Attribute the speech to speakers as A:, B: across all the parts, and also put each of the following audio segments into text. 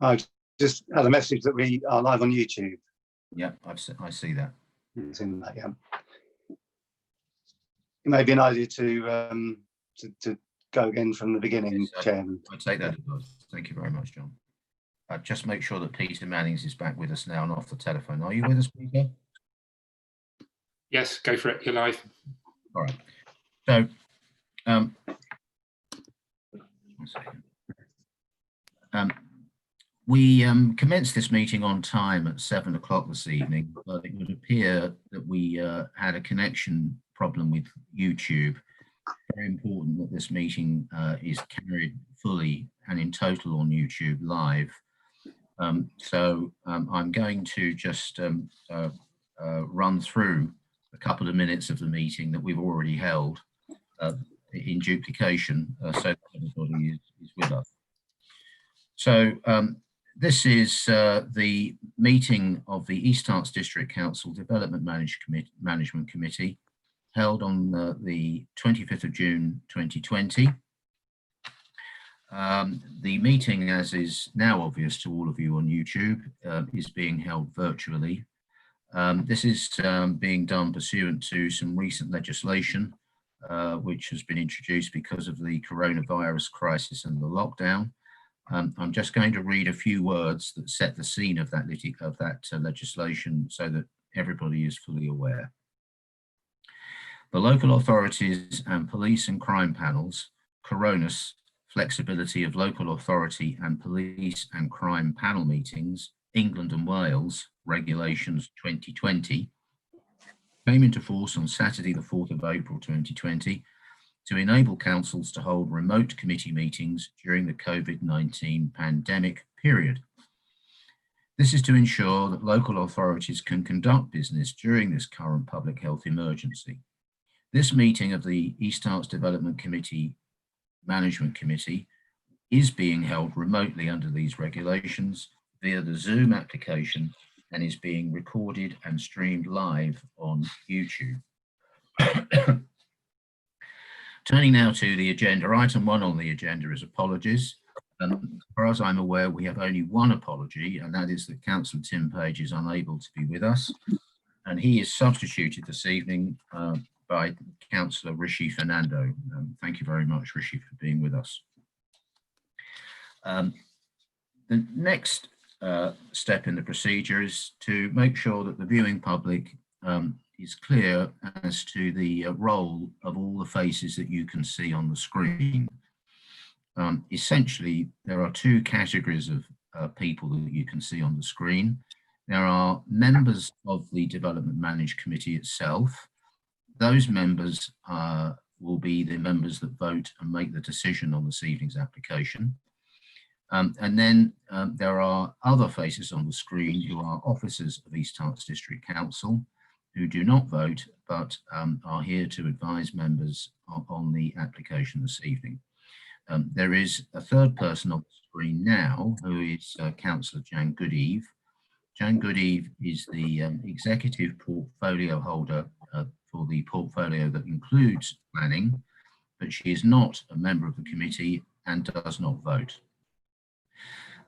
A: I just had a message that we are live on YouTube.
B: Yeah, I see that.
A: It's in that, yeah. It may be an idea to go again from the beginning,
B: Yes,
A: Chairman.
B: I take that advice. Thank you very much, John. Just make sure that Peter Mannings is back with us now and off the telephone. Are you with us, Peter?
C: Yes, go for it. You're live.
B: All right. So, one second. We commenced this meeting on time at 7 o'clock this evening, but it would appear that we had a connection problem with YouTube. Very important that this meeting is carried fully and in total on YouTube live. So I'm going to just run through a couple of minutes of the meeting that we've already held in duplication, so that everybody is with us. So this is the meeting of the East Herts District Council Development Management Committee held on the 25th of June 2020. The meeting, as is now obvious to all of you on YouTube, is being held virtually. This is being done pursuant to some recent legislation which has been introduced because of the coronavirus crisis and the lockdown. I'm just going to read a few words that set the scene of that legislation so that everybody is fully aware. The local authorities and police and crime panels, CORONUS, Flexibility of Local Authority and Police and Crime Panel Meetings, England and Wales, Regulations 2020, came into force on Saturday, the 4th of April 2020, to enable councils to hold remote committee meetings during the COVID-19 pandemic period. This is to ensure that local authorities can conduct business during this current public health emergency. This meeting of the East Herts Development Management Committee is being held remotely under these regulations via the Zoom application and is being recorded and streamed live on YouTube. Turning now to the agenda, item 1 on the agenda is apologies. As far as I'm aware, we have only one apology, and that is that Councillor Tim Page is unable to be with us, and he is substituted this evening by Councillor Rishi Fernando. Thank you very much, Rishi, for being with us. The next step in the procedure is to make sure that the viewing public is clear as to the role of all the faces that you can see on the screen. Essentially, there are two categories of people that you can see on the screen. There are members of the Development Management Committee itself. Those members will be the members that vote and make the decision on this evening's application. And then there are other faces on the screen who are officers of East Herts District Council who do not vote, but are here to advise members on the application this evening. There is a third person on the screen now, who is Councillor Jan Goodeve. Jan Goodeve is the executive portfolio holder for the portfolio that includes planning, but she is not a member of the committee and does not vote.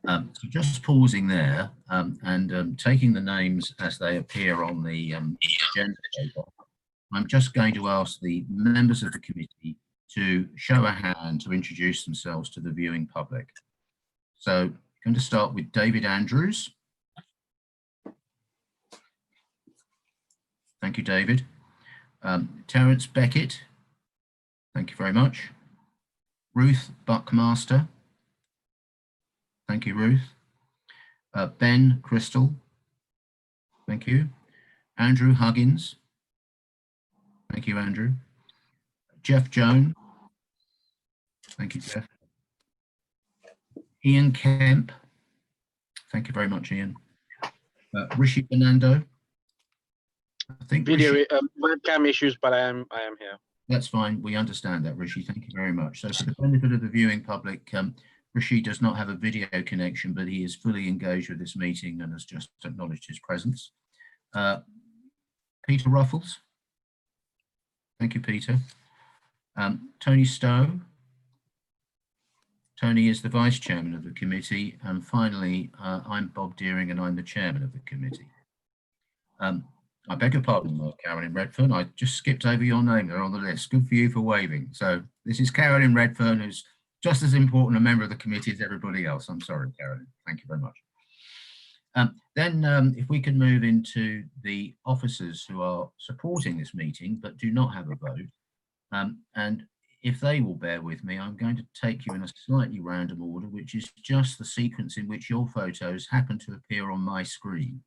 B: So just pausing there and taking the names as they appear on the agenda paper, I'm just going to ask the members of the committee to show a hand to introduce themselves to the viewing public. So I'm going to start with David Andrews. Thank you, David. Terence Beckett. Thank you very much. Ruth Buckmaster. Thank you, Ruth. Ben Crystal. Thank you. Andrew Huggins. Thank you, Andrew. Jeff Jones. Thank you, Jeff. Ian Kemp. Thank you very much, Ian. Rishi Fernando. I think
D: video webcam issues, but I am here.
B: That's fine. We understand that, Rishi. Thank you very much. So for the benefit of the viewing public, Rishi does not have a video connection, but he is fully engaged with this meeting and has just acknowledged his presence. Peter Ruffles. Thank you, Peter. Tony Stowe. Tony is the vice chairman of the committee. And finally, I'm Bob Deering and I'm the chairman of the committee. I beg your pardon, Carolyn Redfern. I just skipped over your name there on the list. Good for you for waving. So this is Carolyn Redfern, who's just as important a member of the committee as everybody else. I'm sorry, Carolyn. Thank you very much. Then if we can move into the officers who are supporting this meeting but do not have a vote. And if they will bear with me, I'm going to take you in a slightly random order, which is just the sequence in which your photos happen to appear on my screen.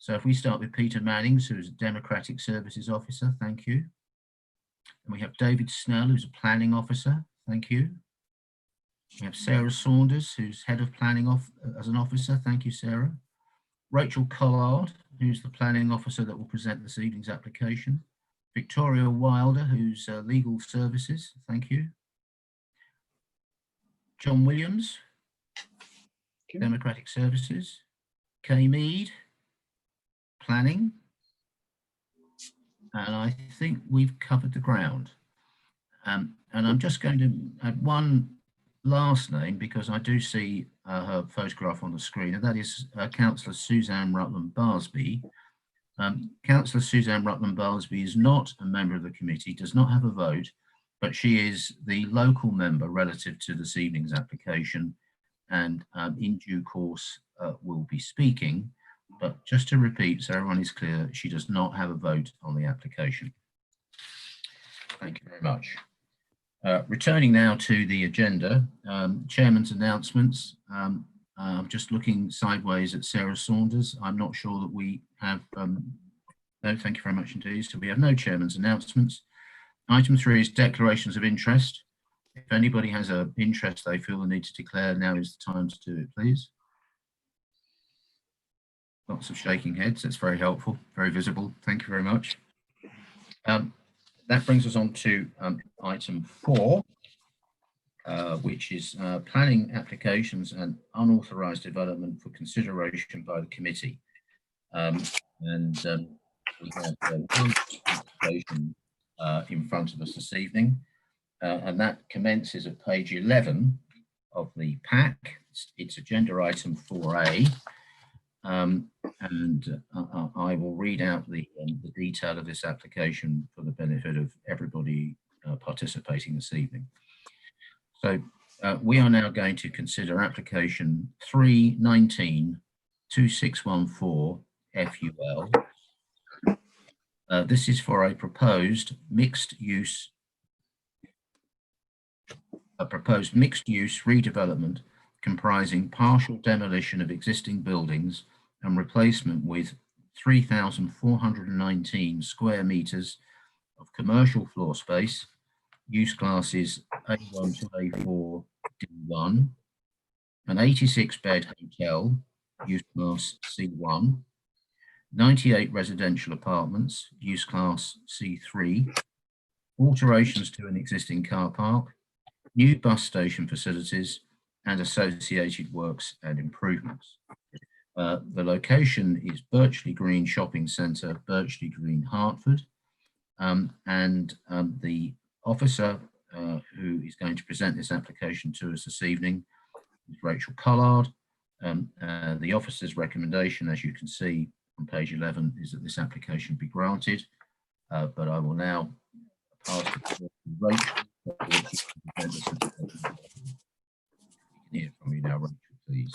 B: So if we start with Peter Mannings, who's a Democratic Services Officer, thank you. And we have David Snell, who's a Planning Officer, thank you. We have Sarah Saunders, who's Head of Planning as an Officer, thank you, Sarah. Rachel Collard, who's the Planning Officer that will present this evening's application. Victoria Wilder, who's Legal Services, thank you. John Williams, Democratic Services. Kay Mead, Planning. And I think we've covered the ground. And I'm just going to add one last name because I do see her photograph on the screen, and that is Councillor Suzanne Rutland Barsby. Councillor Suzanne Rutland Barsby is not a member of the committee, does not have a vote, but she is the local member relative to this evening's application, and in due course will be speaking. But just to repeat, so everyone is clear, she does not have a vote on the application. Thank you very much. Returning now to the agenda, Chairman's announcements. I'm just looking sideways at Sarah Saunders. I'm not sure that we have, no, thank you very much indeed. So we have no Chairman's announcements. Item 3 is declarations of interest. If anybody has an interest they feel the need to declare, now is the time to do it, please. Lots of shaking heads, that's very helpful, very visible. Thank you very much. That brings us on to item 4, which is planning applications and unauthorised development for consideration by the committee. We have one application in front of us this evening, and that commences at page 11 of the pack. It's agenda item 4A. I will read out the detail of this application for the benefit of everybody participating this evening. So we are now going to consider application 319-2614 FUL. This is for a proposed mixed use redevelopment comprising partial demolition of existing buildings and replacement with 3,419 square metres of commercial floor space, use classes A1 to A4 D1, an 86-bed hotel, use class C1, 98 residential apartments, use class C3, alterations to an existing car park, new bus station facilities, and associated works and improvements. The location is Birchley Green Shopping Centre, Birchley Green, Hertford, the officer who is going to present this application to us this evening is Rachel Collard. The officer's recommendation, as you can see on page 11, is that this application be granted, but I will now pass the floor to Rachel. Hear from you now, Rachel, please.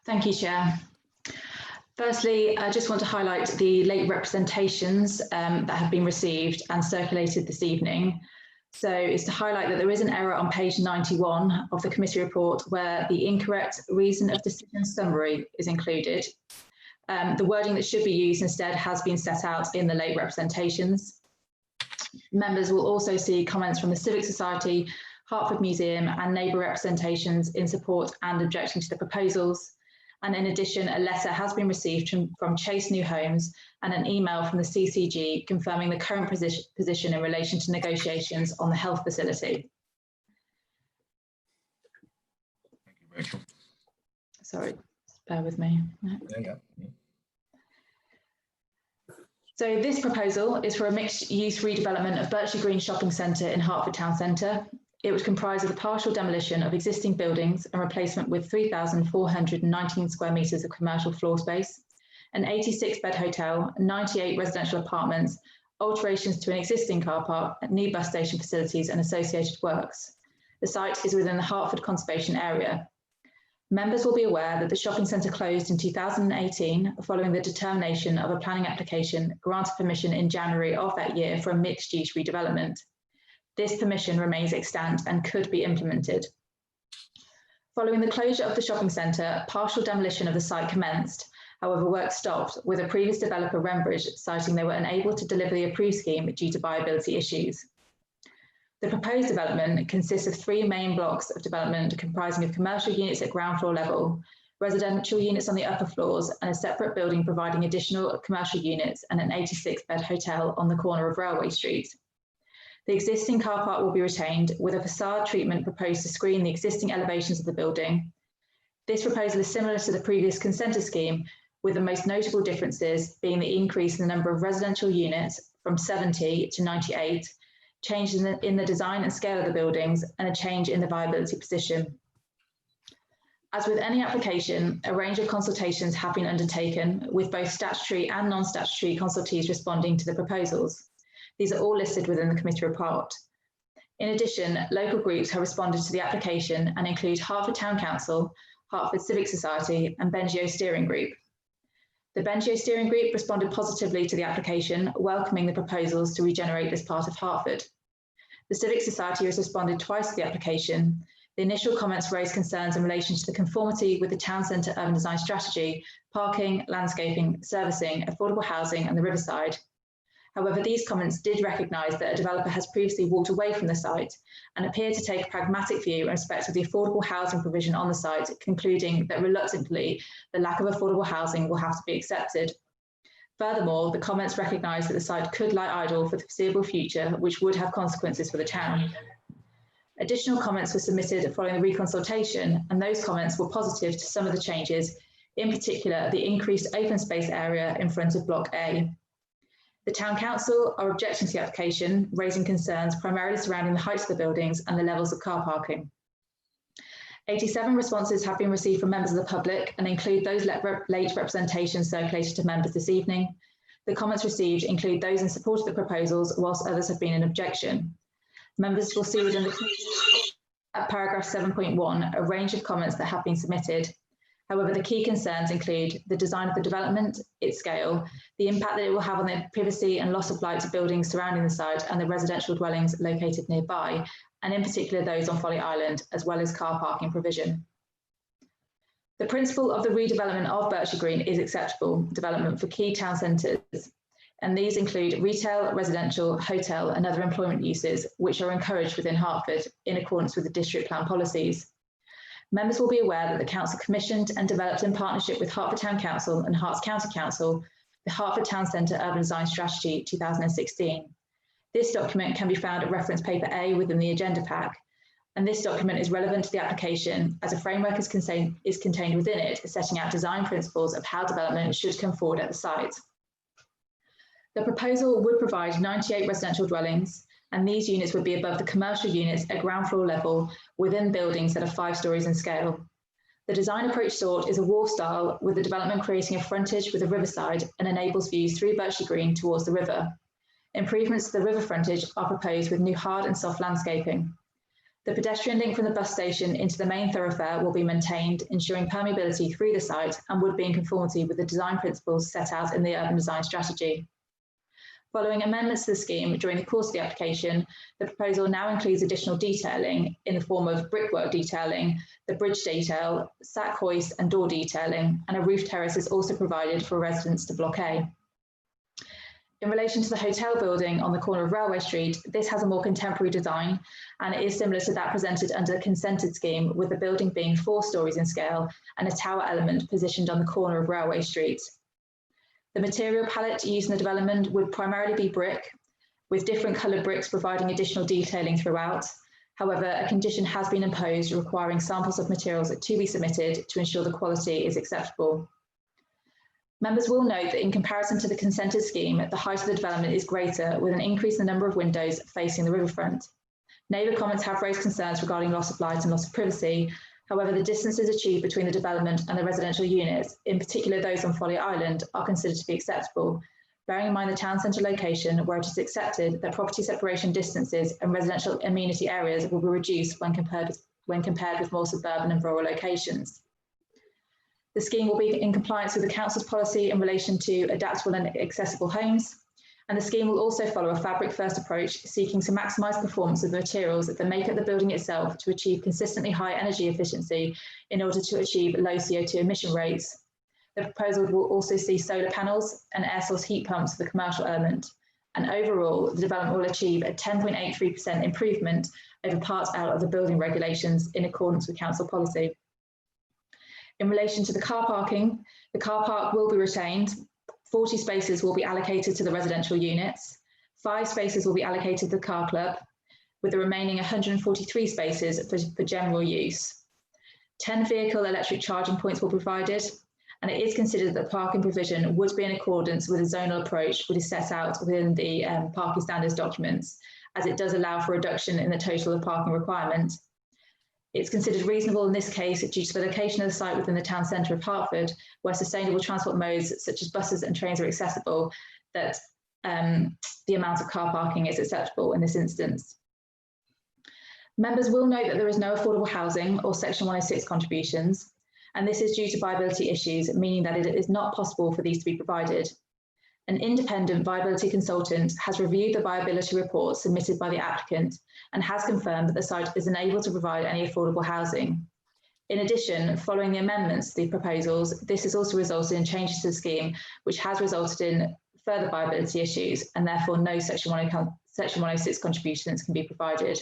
C: Thank you, Chair. Firstly, I just want to highlight the late representations that have been received and circulated this evening. So it's to highlight that there is an error on page 91 of the committee report where the incorrect reason of decision summary is included. The wording that should be used instead has been set out in the late representations. Members will also see comments from the Civic Society, Hertford Museum and neighbour representations in support and objecting to the proposals. And in addition, a letter has been received from Chase New Homes and an email from the CCG confirming the current position in relation to negotiations on the health facility.
B: Thank you, Rachel.
C: Sorry, bear with me.
B: Yeah.
C: So this proposal is for a mixed-use redevelopment of Birchley Green Shopping Centre in Hertford Town Centre. It would comprise of the partial demolition of existing buildings and replacement with 3,419 square metres of commercial floor space, an 86-bed hotel, 98 residential apartments, alterations to an existing car park, new bus station facilities and associated works. The site is within the Hertford Conservation Area. Members will be aware that the shopping centre closed in 2018 following the determination of a planning application granted permission in January of that year for a mixed-use redevelopment. This permission remains extant and could be implemented. Following the closure of the shopping centre, partial demolition of the site commenced. However, work stopped, with a previous developer, Renbridge, citing they were unable to deliver the approved scheme due to viability issues. The proposed development consists of 3 main blocks of development comprising of commercial units at ground floor level, residential units on the upper floors, and a separate building providing additional commercial units and an 86-bed hotel on the corner of Railway Street. The existing car park will be retained, with a facade treatment proposed to screen the existing elevations of the building. This proposal is similar to the previous consented scheme, with the most notable differences being the increase in the number of residential units from 70 to 98, change in the design and scale of the buildings, and a change in the viability position. As with any application, a range of consultations have been undertaken, with both statutory and non-statutory consultees responding to the proposals. These are all listed within the committee report. In addition, local groups have responded to the application and include Hertford Town Council, Hertford Civic Society, and Bengio Steering Group. The Bengio Steering Group responded positively to the application, welcoming the proposals to regenerate this part of Hertford. The Civic Society has responded twice to the application. The initial comments raised concerns in relation to the conformity with the town centre urban design strategy, parking, landscaping, servicing, affordable housing and the riverside. However, these comments did recognise that a developer has previously walked away from the site and appear to take a pragmatic view in respect of the affordable housing provision on the site, concluding that reluctantly the lack of affordable housing will have to be accepted. Furthermore, the comments recognise that the site could lie idle for the foreseeable future, which would have consequences for the town. Additional comments were submitted following the reconsultation, and those comments were positive to some of the changes, in particular the increased open space area in front of Block A. The Town Council are objecting to the application, raising concerns primarily surrounding the heights of the buildings and the levels of car parking. 87 responses have been received from members of the public and include those late representations circulated to members this evening. The comments received include those in support of the proposals, whilst others have been in objection. Members will see within at paragraph 7.1 a range of comments that have been submitted. However, the key concerns include the design of the development, its scale, the impact that it will have on the privacy and loss of light to buildings surrounding the site and the residential dwellings located nearby, and in particular those on Folly Island, as well as car parking provision. The principle of the redevelopment of Berkshire Green is acceptable development for key town centres, and these include retail, residential, hotel and other employment uses, which are encouraged within Hertford in accordance with the district plan policies. Members will be aware that the Council commissioned and developed in partnership with Hertford Town Council and Herts County Council, the Hertford Town Centre Urban Design Strategy 2016. This document can be found at reference paper A within the agenda pack, and this document is relevant to the application as a framework is contained within it, setting out design principles of how development should come forward at the site. The proposal would provide 98 residential dwellings, and these units would be above the commercial units at ground floor level within buildings that are 5 stories in scale. The design approach sought is a wall style, with the development creating a frontage with a riverside and enables views through Berkshire Green towards the river. Improvements to the river frontage are proposed with new hard and soft landscaping. The pedestrian link from the bus station into the main thoroughfare will be maintained, ensuring permeability through the site and would be in conformity with the design principles set out in the urban design strategy. Following amendments to the scheme during the course of the application, the proposal now includes additional detailing in the form of brickwork detailing, the bridge detail, sack hoist and door detailing, and a roof terrace is also provided for residents to Block A. In relation to the hotel building on the corner of Railway Street, this has a more contemporary design and it is similar to that presented under the consented scheme, with the building being 4 stories in scale and a tower element positioned on the corner of Railway Street. The material palette used in the development would primarily be brick, with different coloured bricks providing additional detailing throughout. However, a condition has been imposed requiring samples of materials to be submitted to ensure the quality is acceptable. Members will note that in comparison to the consented scheme, the height of the development is greater, with an increase in the number of windows facing the riverfront. Neighbour comments have raised concerns regarding loss of light and loss of privacy. However, the distances achieved between the development and the residential units, in particular those on Folly Island, are considered to be acceptable, bearing in mind the town centre location where it is accepted that property separation distances and residential amenity areas will be reduced when compared with more suburban and rural locations. The scheme will be in compliance with the council's policy in relation to adaptable and accessible homes, and the scheme will also follow a fabric-first approach, seeking to maximise performance of the materials that make up the building itself to achieve consistently high energy efficiency in order to achieve low CO2 emission rates. The proposal will also see solar panels and air source heat pumps for the commercial element, and overall, the development will achieve a 10.83% improvement over parts out of the building regulations in accordance with council policy. In relation to the car parking, the car park will be retained. 40 spaces will be allocated to the residential units, 5 spaces will be allocated to the car club, with the remaining 143 spaces for general use. 10 vehicle electric charging points will be provided, and it is considered that parking provision would be in accordance with the zonal approach which is set out within the parking standards documents, as it does allow for reduction in the total of parking requirement. It's considered reasonable in this case due to the location of the site within the town centre of Hertford, where sustainable transport modes such as buses and trains are accessible, that the amount of car parking is acceptable in this instance. Members will note that there is no affordable housing or Section 106 contributions, and this is due to viability issues, meaning that it is not possible for these to be provided. An independent viability consultant has reviewed the viability report submitted by the applicant and has confirmed that the site is unable to provide any affordable housing. In addition, following the amendments to the proposals, this has also resulted in changes to the scheme, which has resulted in further viability issues, and therefore no Section 106 contributions can be provided.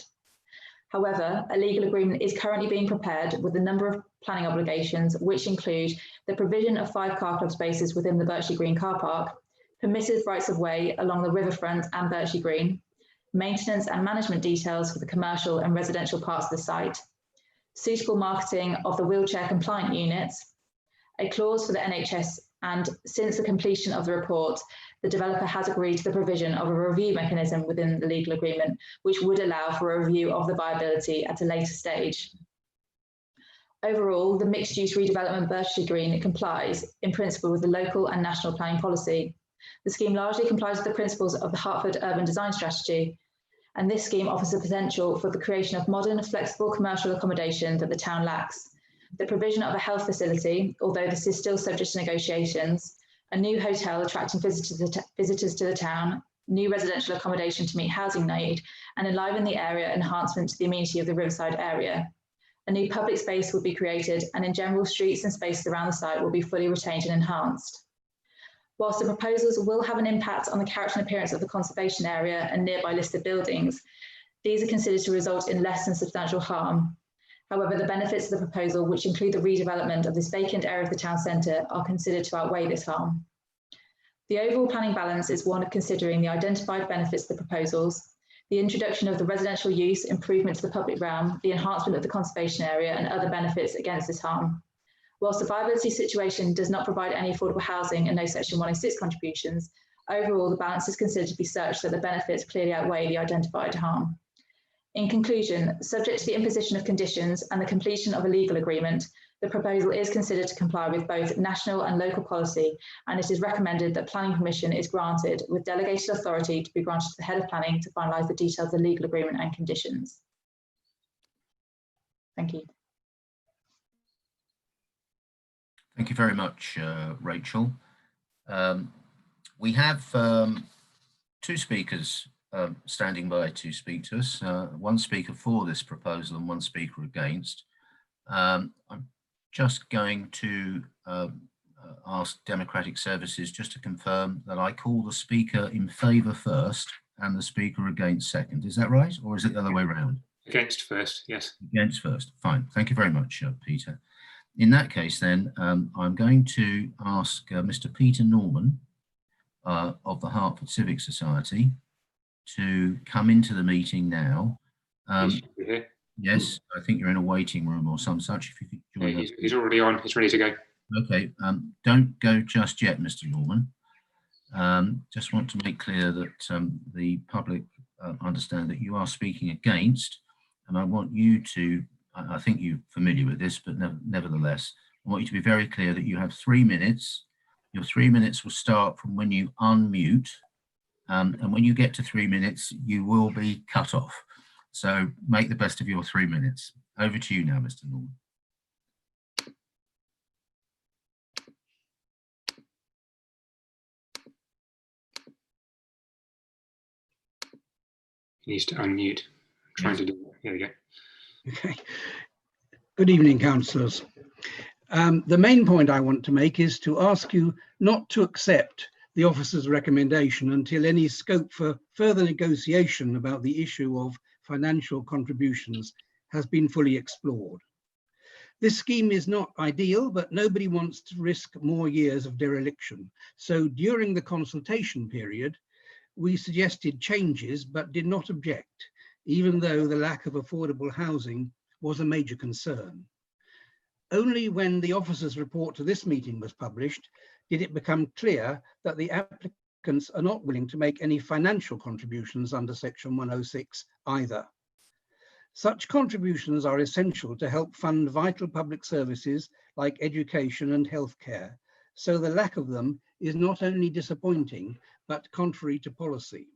C: However, a legal agreement is currently being prepared with a number of planning obligations, which include the provision of 5 car club spaces within the Birchley Green car park, permitted rights of way along the riverfront and Birchley Green, maintenance and management details for the commercial and residential parts of the site, suitable marketing of the wheelchair compliant units, a clause for the NHS, and since the completion of the report, the developer has agreed to the provision of a review mechanism within the legal agreement, which would allow for a review of the viability at a later stage. Overall, the mixed-use redevelopment Birchley Green complies in principle with the local and national planning policy. The scheme largely complies with the principles of the Hertford Urban Design Strategy, and this scheme offers the potential for the creation of modern, flexible commercial accommodation that the town lacks, the provision of a health facility, although this is still subject to negotiations, a new hotel attracting visitors to the town, new residential accommodation to meet housing need, and enliven the area enhancement to the amenity of the riverside area. A new public space will be created, and in general, streets and spaces around the site will be fully retained and enhanced. Whilst the proposals will have an impact on the character and appearance of the conservation area and nearby listed buildings, these are considered to result in less than substantial harm. However, the benefits of the proposal, which include the redevelopment of this vacant area of the town centre, are considered to outweigh this harm. The overall planning balance is one of considering the identified benefits of the proposals, the introduction of the residential use, improvement to the public realm, the enhancement of the conservation area, and other benefits against this harm. Whilst the viability situation does not provide any affordable housing and no Section 106 contributions, overall the balance is considered to be such that the benefits clearly outweigh the identified harm. In conclusion, subject to the imposition of conditions and the completion of a legal agreement, the proposal is considered to comply with both national and local policy, and it is recommended that planning permission is granted with delegated authority to be granted to the head of planning to finalise the details of the legal agreement and conditions. Thank you.
B: Thank you very much, Rachel. We have 2 speakers standing by to speak to us, 1 speaker for this proposal and 1 speaker against. I'm just going to ask Democratic Services just to confirm that I call the speaker in favour first and the speaker against second. Is that right? Or is it the other way around?
E: Against first, yes. Against
B: first. Fine. Thank you very much, Peter. In that case, then, I'm going to ask Mr. Peter Norman of the Hertford Civic Society to come into the meeting now. Yes, I think you're in a waiting room or some such. If you could join us.
E: He's already on. He's ready to go.
B: Okay. Don't go just yet, Mr. Norman. Just want to make clear that the public understand that you are speaking against, and I want you to, I think you're familiar with this, but nevertheless, I want you to be very clear that you have 3 minutes. Your 3 minutes will start from when you unmute, and when you get to 3 minutes, you will be cut off. So make the best of your 3 minutes. Over to you now, Mr. Norman.
E: He needs to unmute. I'm trying to do it. There we go.
F: Okay. Good evening, councillors. The main point I want to make is to ask you not to accept the officer's recommendation until any scope for further negotiation about the issue of financial contributions has been fully explored. This scheme is not ideal, but nobody wants to risk more years of dereliction. So during the consultation period, we suggested changes but did not object, even though the lack of affordable housing was a major concern. Only when the officer's report to this meeting was published did it become clear that the applicants are not willing to make any financial contributions under Section 106 either. Such contributions are essential to help fund vital public services like education and healthcare, so the lack of them is not only disappointing, but contrary to policy.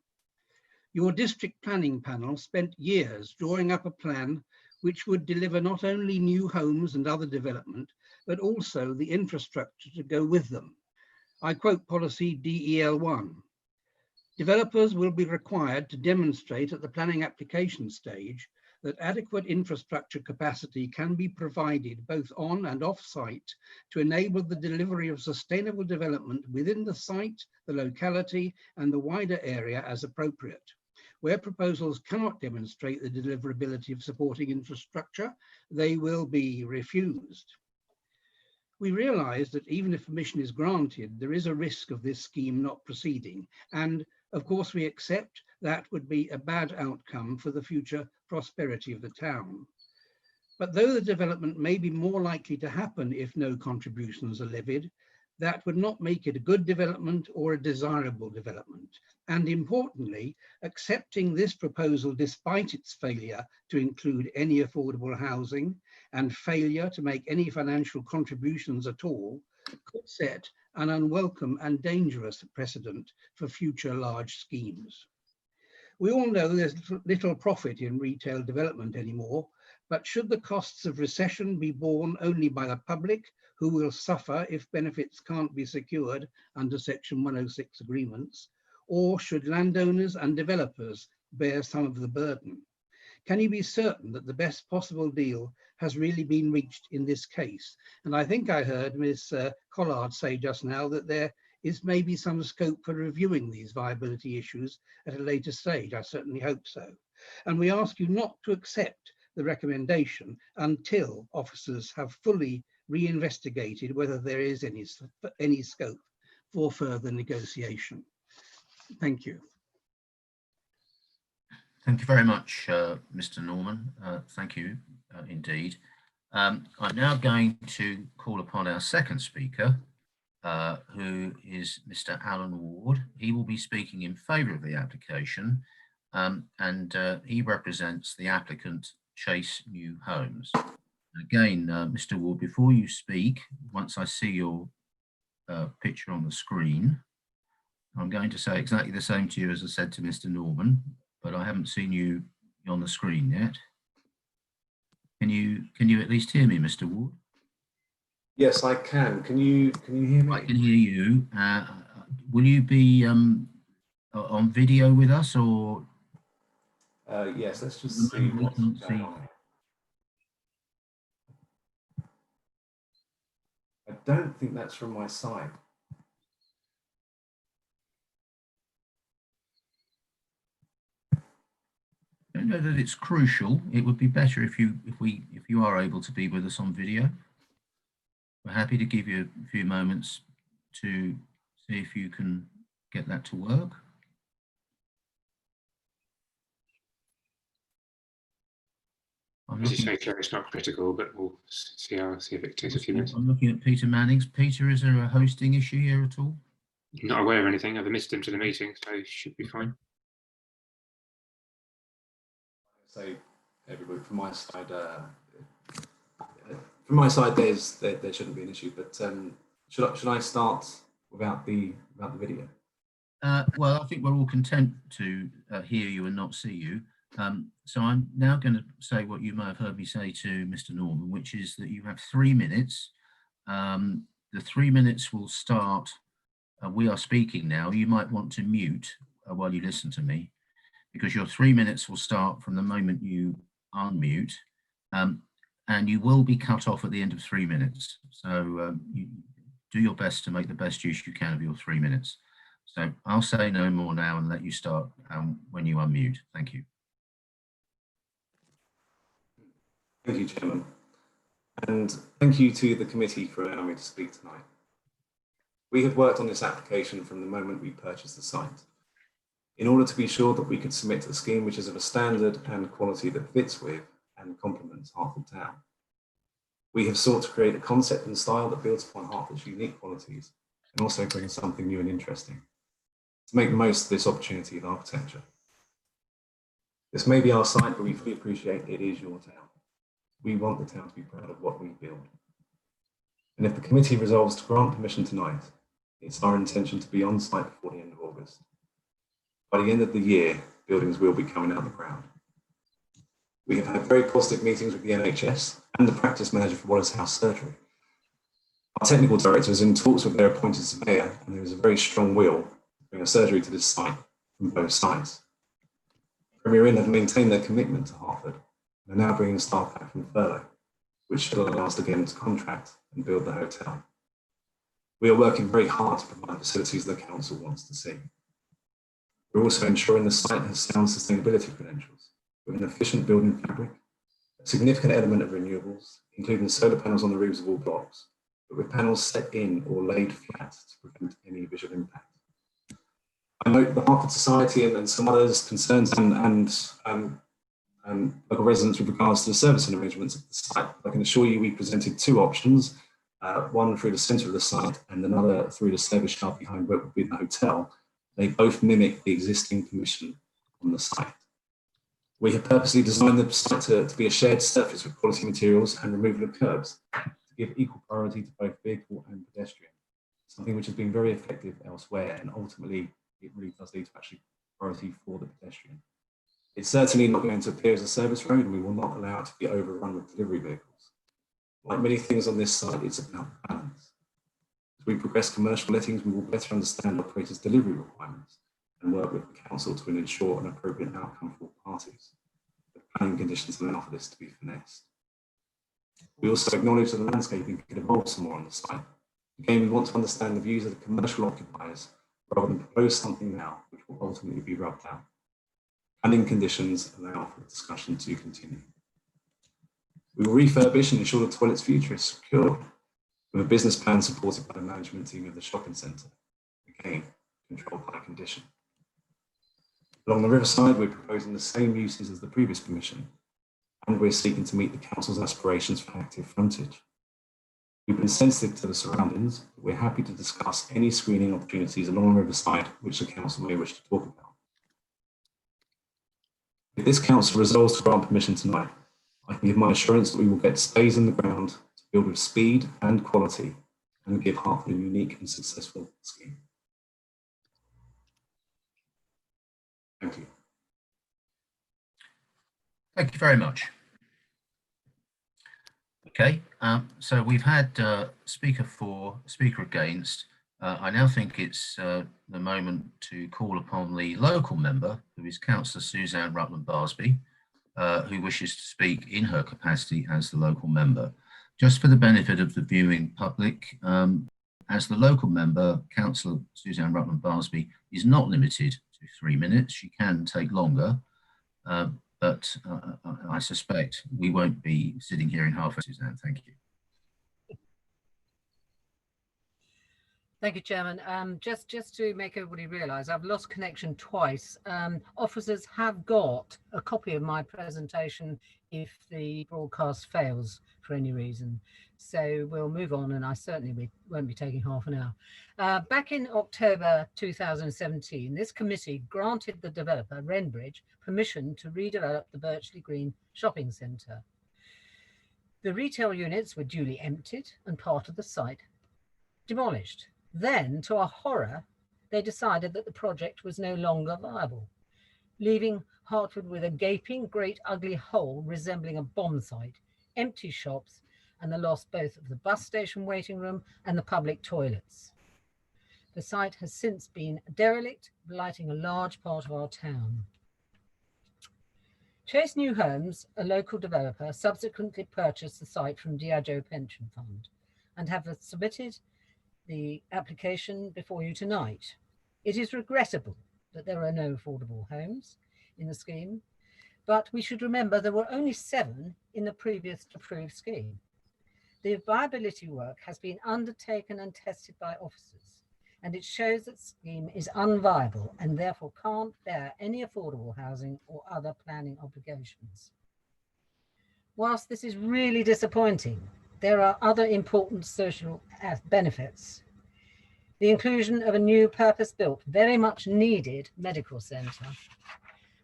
F: Your district planning panel spent years drawing up a plan which would deliver not only new homes and other development, but also the infrastructure to go with them. I quote policy DEL1. Developers will be required to demonstrate at the planning application stage that adequate infrastructure capacity can be provided both on and off site to enable the delivery of sustainable development within the site, the locality, and the wider area as appropriate. Where proposals cannot demonstrate the deliverability of supporting infrastructure, they will be refused. We realise that even if permission is granted, there is a risk of this scheme not proceeding. And of course, we accept that would be a bad outcome for the future prosperity of the town. But though the development may be more likely to happen if no contributions are levied, that would not make it a good development or a desirable development. And importantly, accepting this proposal despite its failure to include any affordable housing and failure to make any financial contributions at all could set an unwelcome and dangerous precedent for future large schemes. We all know there's little profit in retail development anymore, but should the costs of recession be borne only by the public, who will suffer if benefits can't be secured under Section 106 agreements, or should landowners and developers bear some of the burden? Can you be certain that the best possible deal has really been reached in this case? And I think I heard Ms. Collard say just now that there is maybe some scope for reviewing these viability issues at a later stage. I certainly hope so. And we ask you not to accept the recommendation until officers have fully reinvestigated whether there is any scope for further negotiation. Thank you.
B: Thank you very much, Mr. Norman. Thank you indeed. I'm now going to call upon our second speaker, who is Mr. Alan Ward. He will be speaking in favour of the application, and he represents the applicant Chase New Homes. Again, Mr. Ward, before you speak, once I see your picture on the screen, I'm going to say exactly the same to you as I said to Mr. Norman, but I haven't seen you on the screen yet. Can you at least hear me, Mr. Ward?
G: Yes, I can. Can you hear me?
B: I can hear you. Will you be on video with us, or?
G: Yes, let's just see what's going on. I don't think that's from my side.
B: I don't know that it's crucial. It would be better if you are able to be with us on video. We're happy to give you a few moments to see if you can get that to work.
E: As you say, Claire, it's not critical, but we'll see if it takes a few minutes.
B: I'm looking at Peter Mannings. Peter, is there a hosting issue here at all?
E: Not aware of anything. I've admitted him to the meeting, so he should be fine.
G: say everybody from my side, there shouldn't be an issue. But should I start without the video?
B: Well, I think we're all content to hear you and not see you. So I'm now going to say what you may have heard me say to Mr. Norman, which is that you have 3 minutes. The 3 minutes will start. We are speaking now. You might want to mute while you listen to me, because your 3 minutes will start from the moment you unmute, and you will be cut off at the end of 3 minutes. So you do your best to make the best use you can of your 3 minutes. So I'll say no more now and let you start when you unmute. Thank you.
G: Thank you, Chairman. And thank you to the committee for allowing me to speak tonight. We have worked on this application from the moment we purchased the site, in order to be sure that we could submit a scheme which is of a standard and quality that fits with and complements Hertford Town. We have sought to create a concept and style that builds upon Hertford's unique qualities and also brings something new and interesting to make the most of this opportunity of architecture. This may be our site, but we fully appreciate it is your town. We want the town to be proud of what we build. And if the committee resolves to grant permission tonight, it's our intention to be on site before the end of August. By the end of the year, buildings will be coming out of the ground. We have had very positive meetings with the NHS and the practice manager for Wallace House Surgery. Our technical director is in talks with their appointed surveyor, and there is a very strong will to bring a surgery to this site from both sides. Premier Inn have maintained their commitment to Hertford and are now bringing staff back from furlough, which should allow us to get into contract and build the hotel. We are working very hard to provide facilities the council wants to see. We're also ensuring the site has sound sustainability credentials with an efficient building fabric, a significant element of renewables, including solar panels on the roofs of all blocks, but with panels set in or laid flat to prevent any visual impact. I note the Hertford Society and some others' concerns and local residents with regards to the servicing arrangements of the site. I can assure you we presented two options, one through the centre of the site and another through the service yard behind where would be the hotel. They both mimic the existing commission on the site. We have purposely designed the site to be a shared surface with quality materials and removal of curbs to give equal priority to both vehicle and pedestrian, something which has been very effective elsewhere, and ultimately it really does lead to actually priority for the pedestrian. It's certainly not going to appear as a service road, and we will not allow it to be overrun with delivery vehicles. Like many things on this site, it's about balance. As we progress commercial lettings, we will better understand operators' delivery requirements and work with the council to ensure an appropriate outcome for all parties. The planning conditions allow for this to be finessed. We also acknowledge that the landscaping could evolve some more on the site. Again, we want to understand the views of the commercial occupiers rather than propose something now which will ultimately be rubbed out. Planning conditions allow for the discussion to continue. We will refurbish and ensure the toilet's future is secure with a business plan supported by the management team of the shopping centre, again, controlled by condition. Along the riverside, we're proposing the same uses as the previous permission, and we're seeking to meet the council's aspirations for active frontage. We've been sensitive to the surroundings, but we're happy to discuss any screening opportunities along the riverside which the council may wish to talk about. If this council resolves to grant permission tonight, I can give my assurance that we will get spades in the ground to build with speed and quality and give Hertford a unique and successful scheme. Thank you.
B: Thank you very much. Okay, so we've had speaker for, speaker against. I now think it's the moment to call upon the local member, who is Councillor Suzanne Rutland-Barsby, who wishes to speak in her capacity as the local member. Just for the benefit of the viewing public, as the local member, Councillor Suzanne Rutland-Barsby is not limited to 3 minutes. She can take longer, but I suspect we won't be sitting here in half. Suzanne, thank you.
H: Thank you, Chairman. Just to make everybody realise, I've lost connection twice. Officers have got a copy of my presentation if the broadcast fails for any reason. So we'll move on, and I certainly won't be taking half an hour. Back in October 2017, this committee granted the developer, Wrenbridge, permission to redevelop the Birchley Green shopping centre. The retail units were duly emptied and part of the site demolished. Then, to our horror, they decided that the project was no longer viable, leaving Hertford with a gaping, great ugly hole resembling a bomb site, empty shops, and the loss both of the bus station waiting room and the public toilets. The site has since been derelict, blighting a large part of our town. Chase New Homes, a local developer, subsequently purchased the site from Diageo Pension Fund and have submitted the application before you tonight. It is regrettable that there are no affordable homes in the scheme, but we should remember there were only 7 in the previous approved scheme. The viability work has been undertaken and tested by officers, and it shows that the scheme is unviable and therefore can't bear any affordable housing or other planning obligations. Whilst this is really disappointing, there are other important social benefits. The inclusion of a new purpose-built, very much needed medical centre,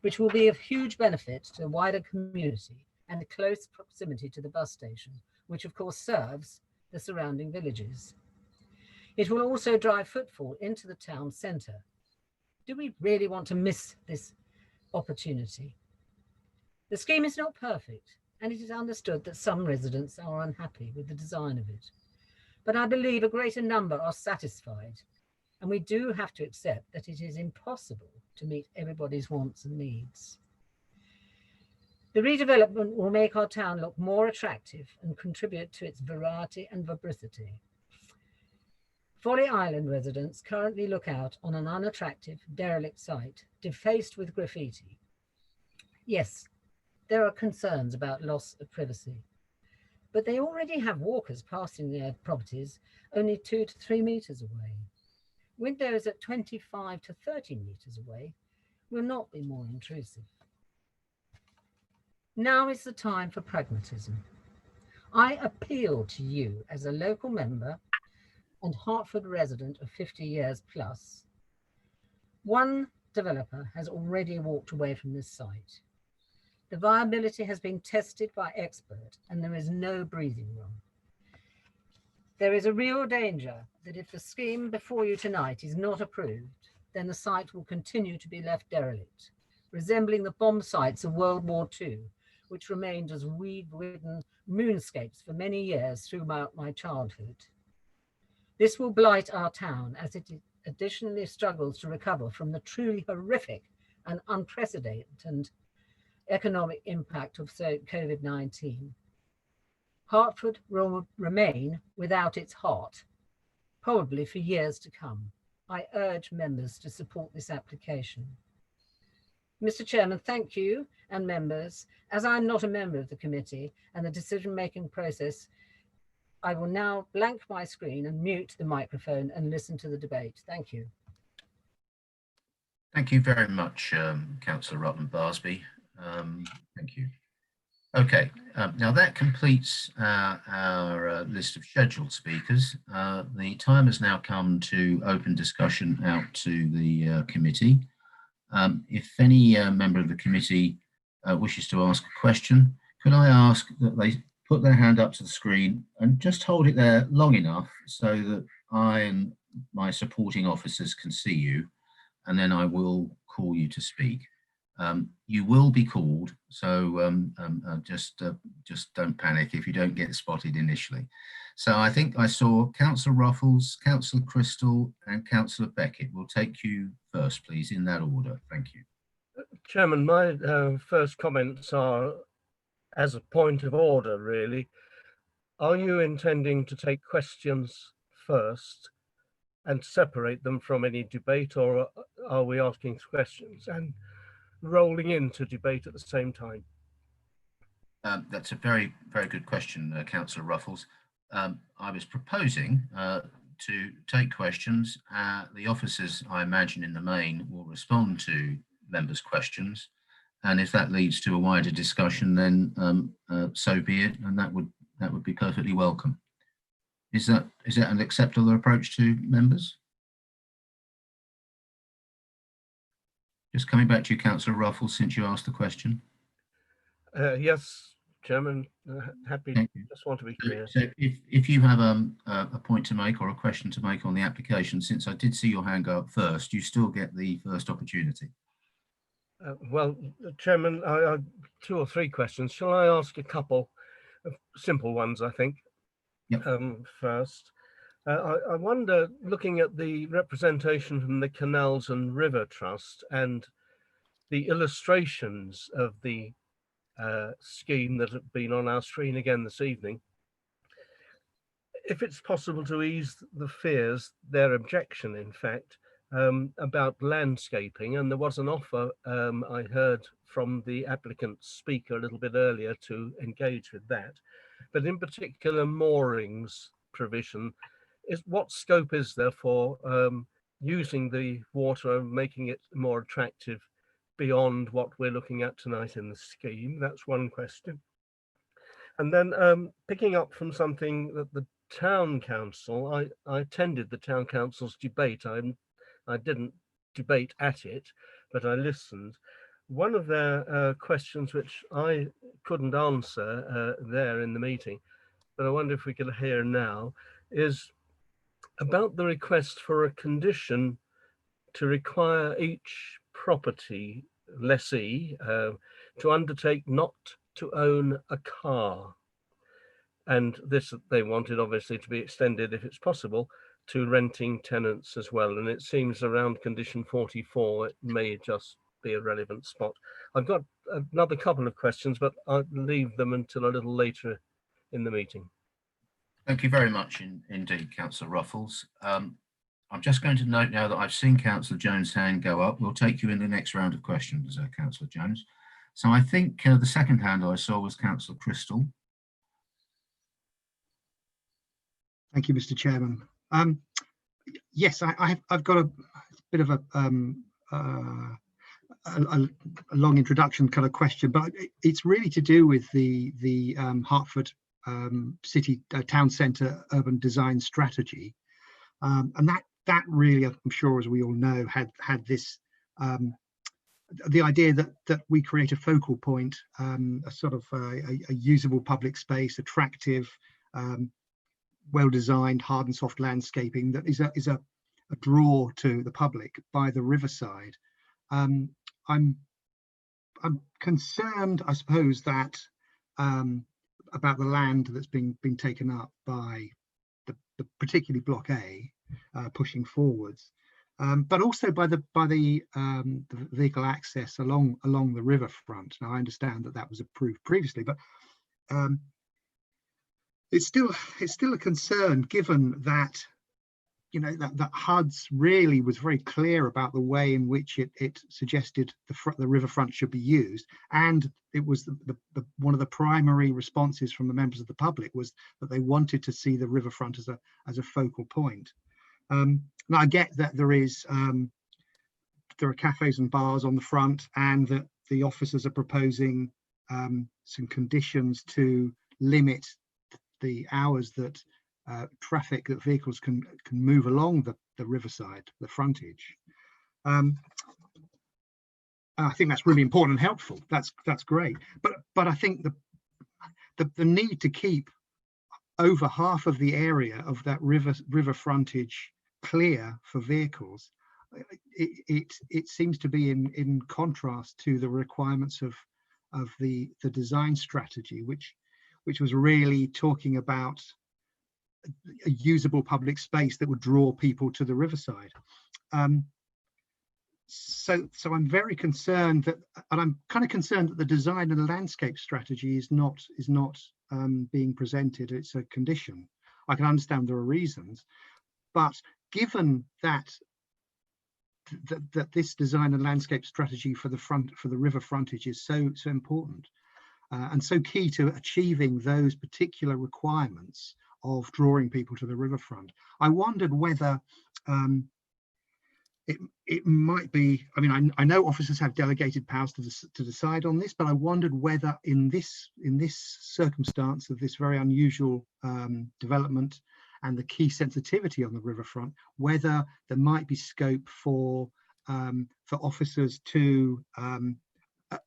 H: which will be of huge benefit to the wider community and close proximity to the bus station, which of course serves the surrounding villages. It will also drive footfall into the town centre. Do we really want to miss this opportunity? The scheme is not perfect, and it is understood that some residents are unhappy with the design of it. But I believe a greater number are satisfied, and we do have to accept that it is impossible to meet everybody's wants and needs. The redevelopment will make our town look more attractive and contribute to its variety and vibrancy. Folly Island residents currently look out on an unattractive, derelict site, defaced with graffiti. Yes, there are concerns about loss of privacy, but they already have walkers passing their properties only 2 to 3 meters away. Windows at 25 to 30 meters away will not be more intrusive. Now is the time for pragmatism. I appeal to you as a local member and Hertford resident of 50 years plus. One developer has already walked away from this site. The viability has been tested by experts and there is no breathing room. There is a real danger that if the scheme before you tonight is not approved, then the site will continue to be left derelict, resembling the bomb sites of World War II, which remained as weed-ridden moonscapes for many years throughout my childhood. This will blight our town as it additionally struggles to recover from the truly horrific and unprecedented economic impact of COVID-19. Hertford will remain without its heart, probably for years to come. I urge members to support this application. Mr. Chairman, thank you and members. As I'm not a member of the committee and the decision-making process, I will now blank my screen and mute the microphone and listen to the debate. Thank you.
B: Thank you very much, Councillor Rutland Barsby. Thank you. Okay, now that completes our list of scheduled speakers. The time has now come to open discussion out to the committee. If any member of the committee wishes to ask a question, could I ask that they put their hand up to the screen and just hold it there long enough so that I and my supporting officers can see you, and then I will call you to speak. You will be called, so just don't panic if you don't get spotted initially. So I think I saw Councillor Ruffles, Councillor Crystal and Councillor Beckett. We'll take you first, please, in that order. Thank you.
I: Chairman, my first comments are as a point of order, really. Are you intending to take questions first and separate them from any debate, or are we asking questions and rolling into debate at the same time?
B: That's a very, very good question, Councillor Ruffles. I was proposing to take questions. The officers, I imagine in the main, will respond to members' questions. And if that leads to a wider discussion, then so be it, and that would be perfectly welcome. Is that an acceptable approach to members? Just coming back to you, Councillor Ruffles, since you asked the question.
I: Yes, Chairman, happy. Just want to be clear.
B: So if you have a point to make or a question to make on the application, since I did see your hand go up first, you still get the first opportunity.
I: Well, Chairman, I 2 or 3 questions. Shall I ask a couple of simple ones, I think?
B: Yep.
I: First, I wonder, looking at the representation from the Canals and River Trust and the illustrations of the scheme that have been on our screen again this evening, if it's possible to ease the fears, their objection, in fact, about landscaping. And there was an offer I heard from the applicant speaker a little bit earlier to engage with that. But in particular, moorings provision, what scope is there for using the water and making it more attractive beyond what we're looking at tonight in the scheme? That's one question. And then picking up from something that the Town Council, I attended the Town Council's debate. I didn't debate at it, but I listened. One of their questions, which I couldn't answer there in the meeting, but I wonder if we could hear now, is about the request for a condition to require each property lessee to undertake not to own a car. And this they wanted obviously to be extended, if it's possible, to renting tenants as well. And it seems around condition 44, it may just be a relevant spot. I've got another couple of questions, but I'll leave them until a little later in the meeting.
B: Thank you very much indeed, Councillor Ruffles. I'm just going to note now that I've seen Councillor Jones' hand go up. We'll take you in the next round of questions, Councillor Jones. So I think the second hand I saw was Councillor Crystal.
J: Thank you, Mr. Chairman. Yes, I've got a bit of a long introduction kind of question, but it's really to do with the Hertford City Town Centre Urban Design Strategy, and that really, I'm sure, as we all know, had this the idea that we create a focal point, a sort of a usable public space, attractive, well-designed hard and soft landscaping that is a draw to the public by the riverside. I'm concerned, I suppose, that about the land that's being taken up by the particularly Block A, pushing forwards, but also by the vehicle access along the riverfront. Now, I understand that was approved previously, but it's still a concern, given that, you know, that HUD's really was very clear about the way in which it suggested the riverfront should be used, and it was one of the primary responses from the members of the public was that they wanted to see the riverfront as a focal point. Now I get that there are cafes and bars on the front, and that the officers are proposing some conditions to limit the hours that vehicles can move along the riverside, the frontage. I think that's really important and helpful. That's great. But I think the need to keep over half of the area of that river frontage clear for vehicles, it seems to be in contrast to the requirements of the design strategy, which was really talking about a usable public space that would draw people to the riverside. So I'm very concerned that, and I'm kind of concerned that the design and the landscape strategy is not being presented. It's a condition. I can understand there are reasons, but given that this design and landscape strategy for the river frontage is so important and so key to achieving those particular requirements of drawing people to the riverfront. I wondered whether it might be, I mean, I know officers have delegated powers to decide on this, but I wondered whether in this circumstance of this very unusual development and the key sensitivity on the riverfront, whether there might be scope for officers to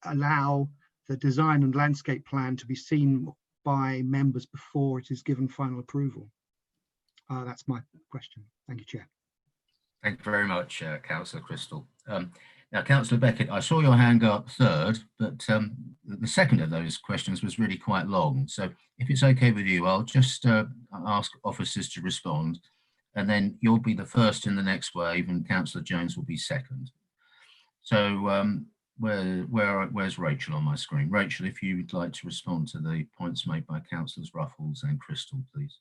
J: allow the design and landscape plan to be seen by members before it is given final approval. That's my question. Thank you, Chair.
B: Thank you very much, Councillor Crystal. Now, Councillor Beckett, I saw your hand go up third, but the second of those questions was really quite long. So if it's okay with you, I'll just ask officers to respond, and then you'll be the first in the next wave and Councillor Jones will be second. So where's Rachel on my screen? Rachel, if you would like to respond to the points made by Councillors Ruffles and Crystal, please.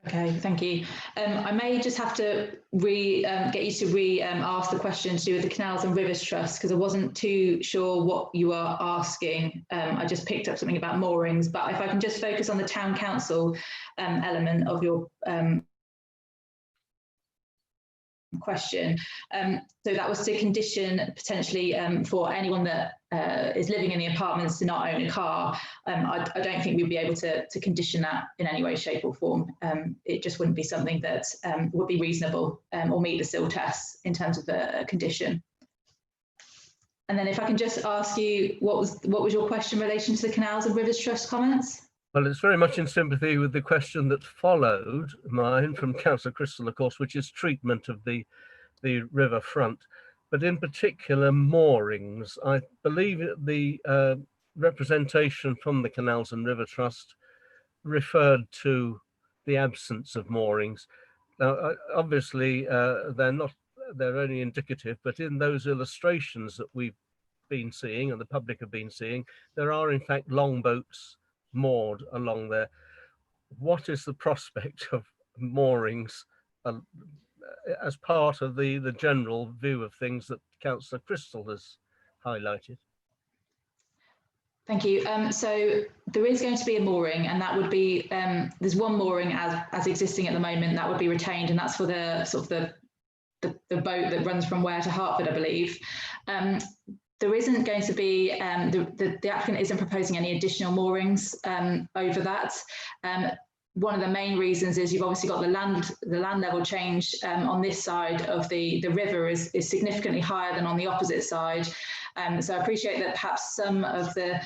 C: Okay, thank you. I may just have to get you to ask the question to do with the Canals and Rivers Trust, because I wasn't too sure what you were asking. I just picked up something about moorings, but if I can just focus on the Town Council element of your question. So that was to condition potentially for anyone that is living in the apartments to not own a car. I don't think we'd be able to condition that in any way, shape or form. It just wouldn't be something that would be reasonable or meet the SIL tests in terms of the condition. And then if I can just ask you, what was your question in relation to the Canals and Rivers Trust comments?
I: Well, it's very much in sympathy with the question that followed mine from Councillor Crystal, of course, which is treatment of the riverfront, but in particular moorings. I believe the representation from the Canals and River Trust referred to the absence of moorings. Now, obviously, they're only indicative, but in those illustrations that we've been seeing and the public have been seeing, there are in fact longboats moored along there. What is the prospect of moorings as part of the general view of things that Councillor Crystal has highlighted?
C: Thank you. So there is going to be a mooring, and that would be there's one mooring as existing at the moment that would be retained, and that's for the sort of the boat that runs from Ware to Hertford, I believe. There isn't going to be, the applicant isn't proposing any additional moorings over that. One of the main reasons is you've obviously got the land level change on this side of the river is significantly higher than on the opposite side. So I appreciate that perhaps some of the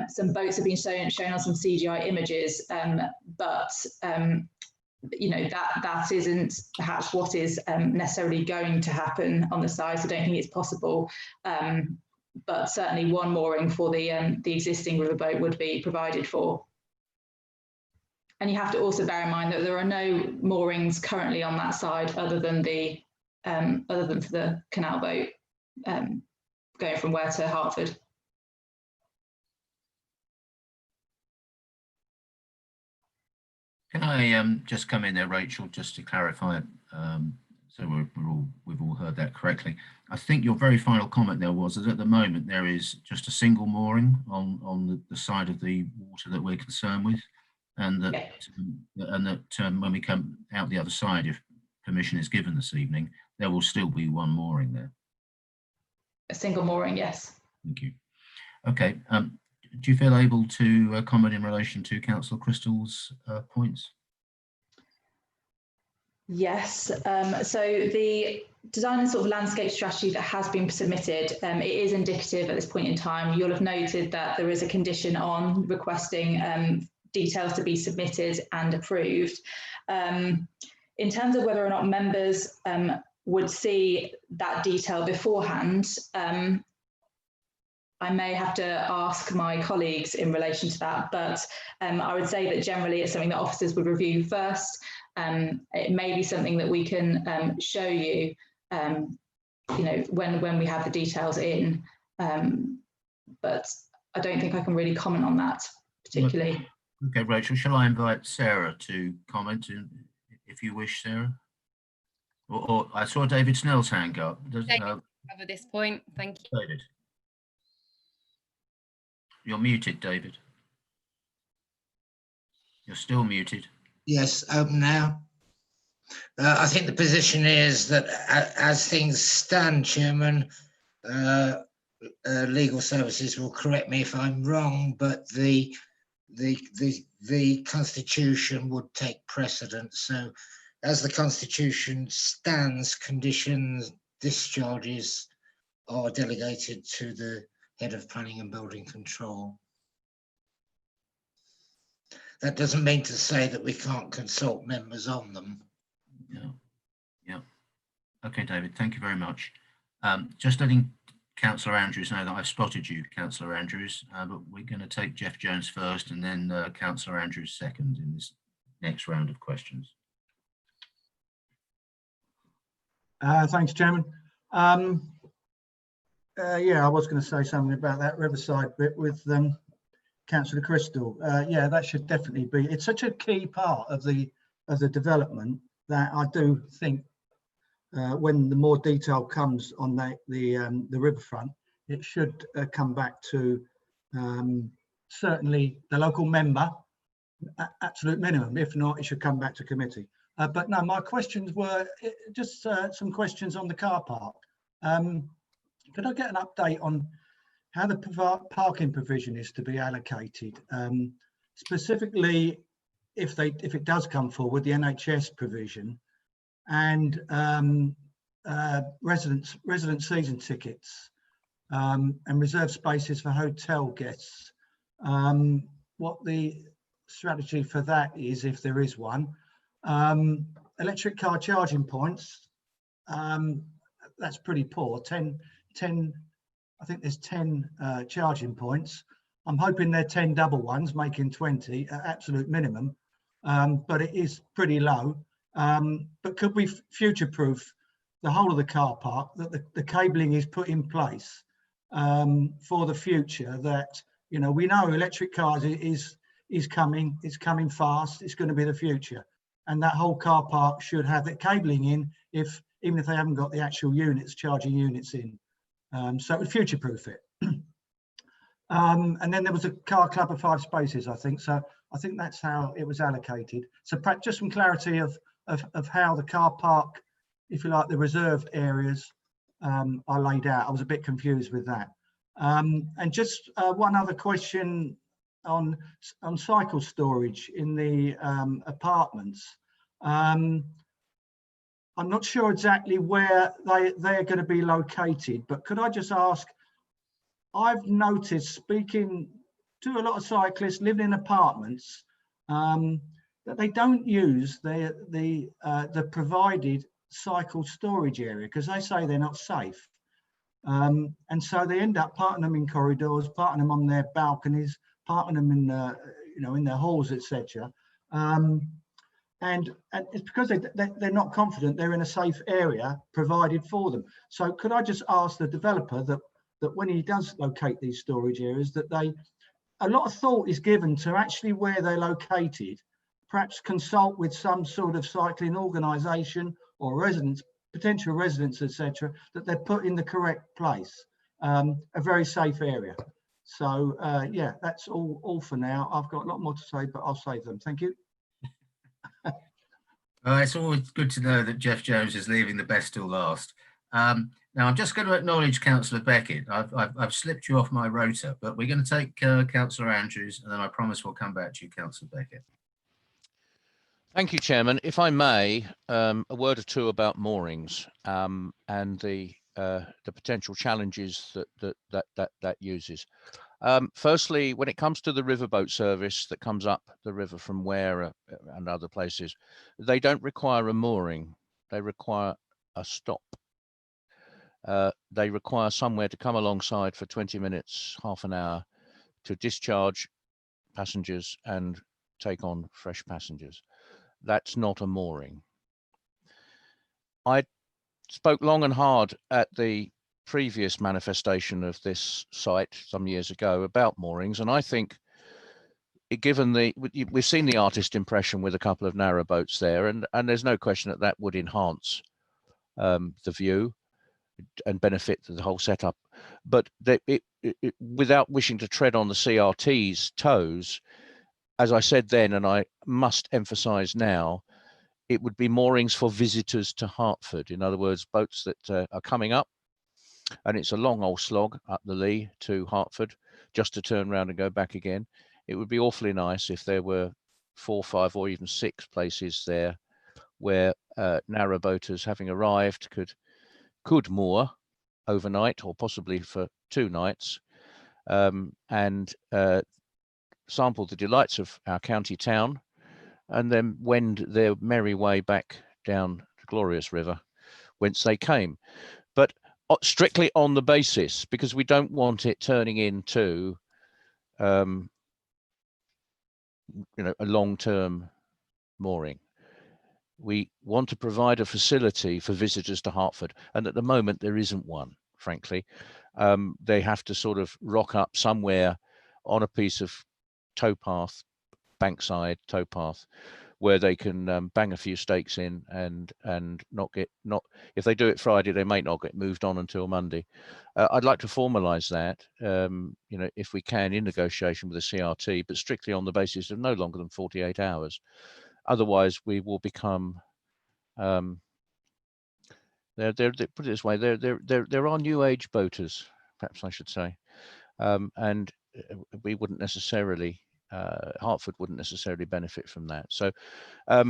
C: some boats have been shown on some CGI images, but you know, that isn't perhaps what is necessarily going to happen on the side. So I don't think it's possible. But certainly one mooring for the existing riverboat would be provided for. And you have to also bear in mind that there are no moorings currently on that side other than for the canal boat going from Ware to Hertford.
B: Can I just come in there, Rachel, just to clarify, so we've all heard that correctly. I think your very final comment there was that at the moment there is just a single mooring on the side of the water that we're concerned with, and that when we come out the other side, if permission is given this evening, there will still be one mooring there.
C: A single mooring, yes.
B: Thank you. Okay. Do you feel able to comment in relation to Councillor Crystal's points?
C: Yes. So the design and sort of landscape strategy that has been submitted, it is indicative at this point in time. You'll have noted that there is a condition on requesting details to be submitted and approved. In terms of whether or not members would see that detail beforehand, I may have to ask my colleagues in relation to that, but I would say that generally it's something that officers would review first. It may be something that we can show you, you know, when we have the details in, but I don't think I can really comment on that particularly.
B: Okay, Rachel, shall I invite Sarah to comment if you wish, Sarah? Or I saw David Snell's hand go up.
K: Cover this point, thank you.
B: David. You're muted, David. You're still muted.
L: Yes, open now. I think the position is that as things stand, Chairman, legal services will correct me if I'm wrong, but the Constitution would take precedence. So as the Constitution stands, conditions, discharges are delegated to the head of planning and building control. That doesn't mean to say that we can't consult members on them.
B: Yeah. Okay, David, thank you very much. Just letting Councillor Andrews know that I've spotted you, Councillor Andrews, but we're going to take Jeff Jones first and then Councillor Andrews second in this next round of questions.
M: Thanks, Chairman. Yeah, I was going to say something about that Riverside bit with Councillor Crystal. Yeah, that should definitely be. It's such a key part of the development that I do think when the more detail comes on the riverfront, it should come back to certainly the local member, absolute minimum. If not, it should come back to committee. But no, my questions were just some questions on the car park. Could I get an update on how the parking provision is to be allocated? Specifically, if it does come forward, the NHS provision and resident season tickets and reserved spaces for hotel guests. What the strategy for that is, if there is one. Electric car charging points, that's pretty poor. 10, I think there's 10 charging points. I'm hoping they're 10 double ones, making 20 at absolute minimum, but it is pretty low. But could we future-proof the whole of the car park, that the cabling is put in place for the future, that, you know, we know electric cars is coming, it's coming fast, it's going to be the future. And that whole car park should have the cabling in, even if they haven't got the actual units, charging units in. So it would future-proof it. And then there was a car club of 5 spaces, I think. So I think that's how it was allocated. So perhaps just some clarity of how the car park, if you like, the reserved areas are laid out. I was a bit confused with that. And just one other question on cycle storage in the apartments. I'm not sure exactly where they're going to be located, but could I just ask, I've noticed, speaking to a lot of cyclists living in apartments, that they don't use the provided cycle storage area because they say they're not safe. And so they end up parking them in corridors, parking them on their balconies, parking them in in their halls, etc. And it's because they're not confident they're in a safe area provided for them. So could I just ask the developer that when he does locate these storage areas, that a lot of thought is given to actually where they're located, perhaps consult with some sort of cycling organisation or residents, potential residents, etc., that they're put in the correct place, a very safe area. So yeah, that's all for now. I've got a lot more to say, but I'll save them. Thank you.
B: It's always good to know that Jeff Jones is leaving the best till last. Now, I'm just going to acknowledge Councillor Beckett. I've slipped you off my rota, but we're going to take Councillor Andrews, and then I promise we'll come back to you, Councillor Beckett.
N: Thank you, Chairman. If I may, a word or two about moorings and the potential challenges that uses. Firstly, when it comes to the riverboat service that comes up the river from Ware and other places, they don't require a mooring. They require a stop. They require somewhere to come alongside for 20 minutes, half an hour, to discharge passengers and take on fresh passengers. That's not a mooring. I spoke long and hard at the previous manifestation of this site some years ago about moorings, and I think, given we've seen the artist impression with a couple of narrow boats there, and there's no question that would enhance the view and benefit the whole setup, but without wishing to tread on the CRT's toes, as I said then, and I must emphasise now, it would be moorings for visitors to Hertford. In other words, boats that are coming up, and it's a long old slog up the Lee to Hertford just to turn around and go back again. It would be awfully nice if there were 4, 5 or even 6 places there where narrowboaters having arrived could moor overnight or possibly for 2 nights and sample the delights of our county town and then wend their merry way back down the glorious river whence they came. But strictly on the basis, because we don't want it turning into a long-term mooring. We want to provide a facility for visitors to Hertford, and at the moment there isn't one, frankly. They have to sort of rock up somewhere on a piece of towpath, bankside towpath, where they can bang a few stakes in and not if they do it Friday, they might not get moved on until Monday. I'd like to formalise that, if we can, in negotiation with the CRT, but strictly on the basis of no longer than 48 hours. Otherwise, we will become. Put it this way: there are new age boaters, perhaps I should say, and we wouldn't necessarily. Hertford wouldn't necessarily benefit from that. So a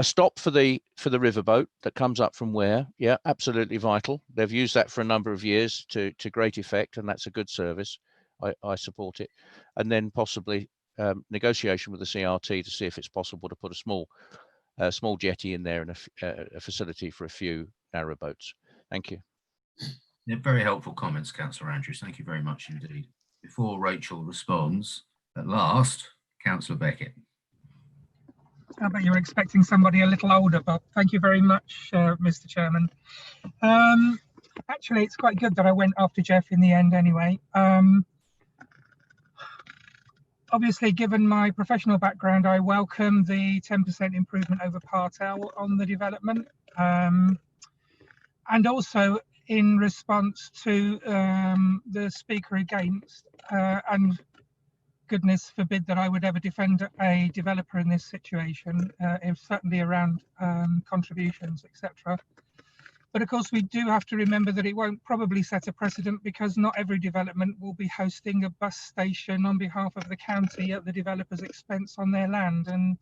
N: stop for the riverboat that comes up from Ware, yeah, absolutely vital. They've used that for a number of years to great effect, and that's a good service. I support it. And then possibly negotiation with the CRT to see if it's possible to put a small jetty in there and a facility for a few narrowboats. Thank you.
B: Yeah, very helpful comments, Councillor Andrews. Thank you very much indeed. Before Rachel responds, at last, Councillor Beckett.
O: I bet you're expecting somebody a little older, but thank you very much, Mr. Chairman. Actually, it's quite good that I went after Jeff in the end anyway. Obviously, given my professional background, I welcome the 10% improvement over Part L on the development. And also in response to the speaker against, and goodness forbid that I would ever defend a developer in this situation, certainly around contributions, etc. But of course, we do have to remember that it won't probably set a precedent because not every development will be hosting a bus station on behalf of the county at the developer's expense on their land, and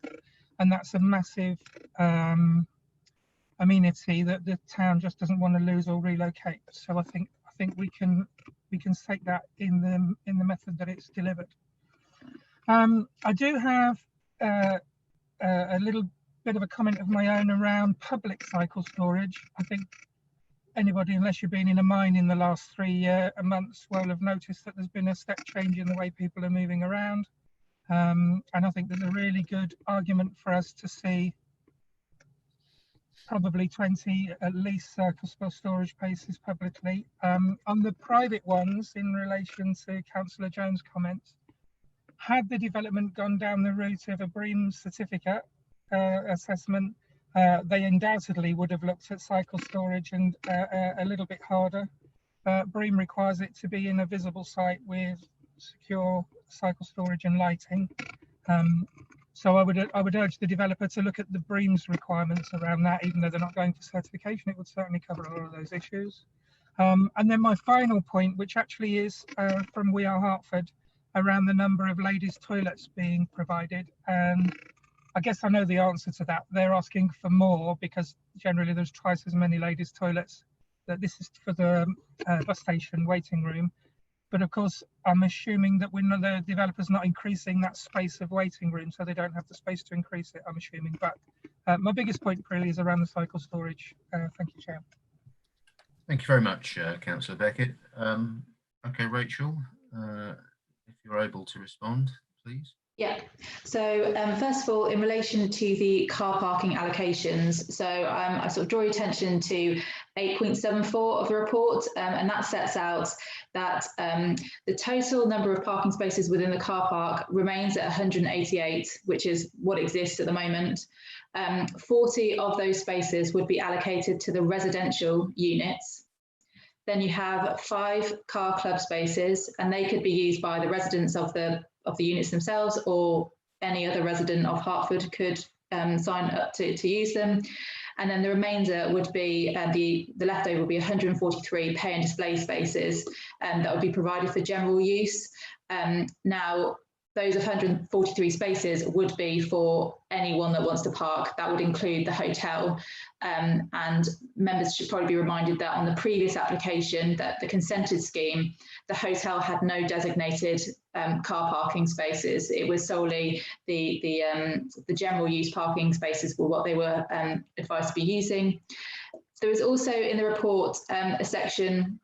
O: that's a massive amenity that the town just doesn't want to lose or relocate. So I think we can take that in the method that it's delivered. I do have a little bit of a comment of my own around public cycle storage. I think anybody, unless you've been in a mine in the last 3 months, will have noticed that there's been a step change in the way people are moving around. And I think there's a really good argument for us to see probably 20 at least cycle storage places publicly. On the private ones, in relation to Councillor Jones' comments, had the development gone down the route of a BREEAM certificate assessment, they undoubtedly would have looked at cycle storage and a little bit harder. BREEAM requires it to be in a visible site with secure cycle storage and lighting. So I would urge the developer to look at the BREEAM's requirements around that, even though they're not going for certification. It would certainly cover a lot of those issues. And then my final point, which actually is from We Are Hertford, around the number of ladies' toilets being provided. And I guess I know the answer to that. They're asking for more because generally there's twice as many ladies' toilets. That this is for the bus station waiting room. But of course, I'm assuming that the developer's not increasing that space of waiting room, so they don't have the space to increase it, I'm assuming. But my biggest point really is around the cycle storage. Thank you, Chair.
B: Thank you very much, Councillor Beckett. Okay, Rachel, if you're able to respond, please.
C: Yeah, so first of all, in relation to the car parking allocations, so I sort of draw your attention to 8.74 of the report, and that sets out that the total number of parking spaces within the car park remains at 188, which is what exists at the moment. 40 of those spaces would be allocated to the residential units. Then you have 5 car club spaces, and they could be used by the residents of the units themselves or any other resident of Hertford could sign up to use them. And then the remainder would be, the leftover would be 143 pay and display spaces that would be provided for general use. Now, those 143 spaces would be for anyone that wants to park. That would include the hotel. And members should probably be reminded that on the previous application, that the consented scheme, the hotel had no designated car parking spaces. It was solely the general use parking spaces were what they were advised to be using. There is also in the report a section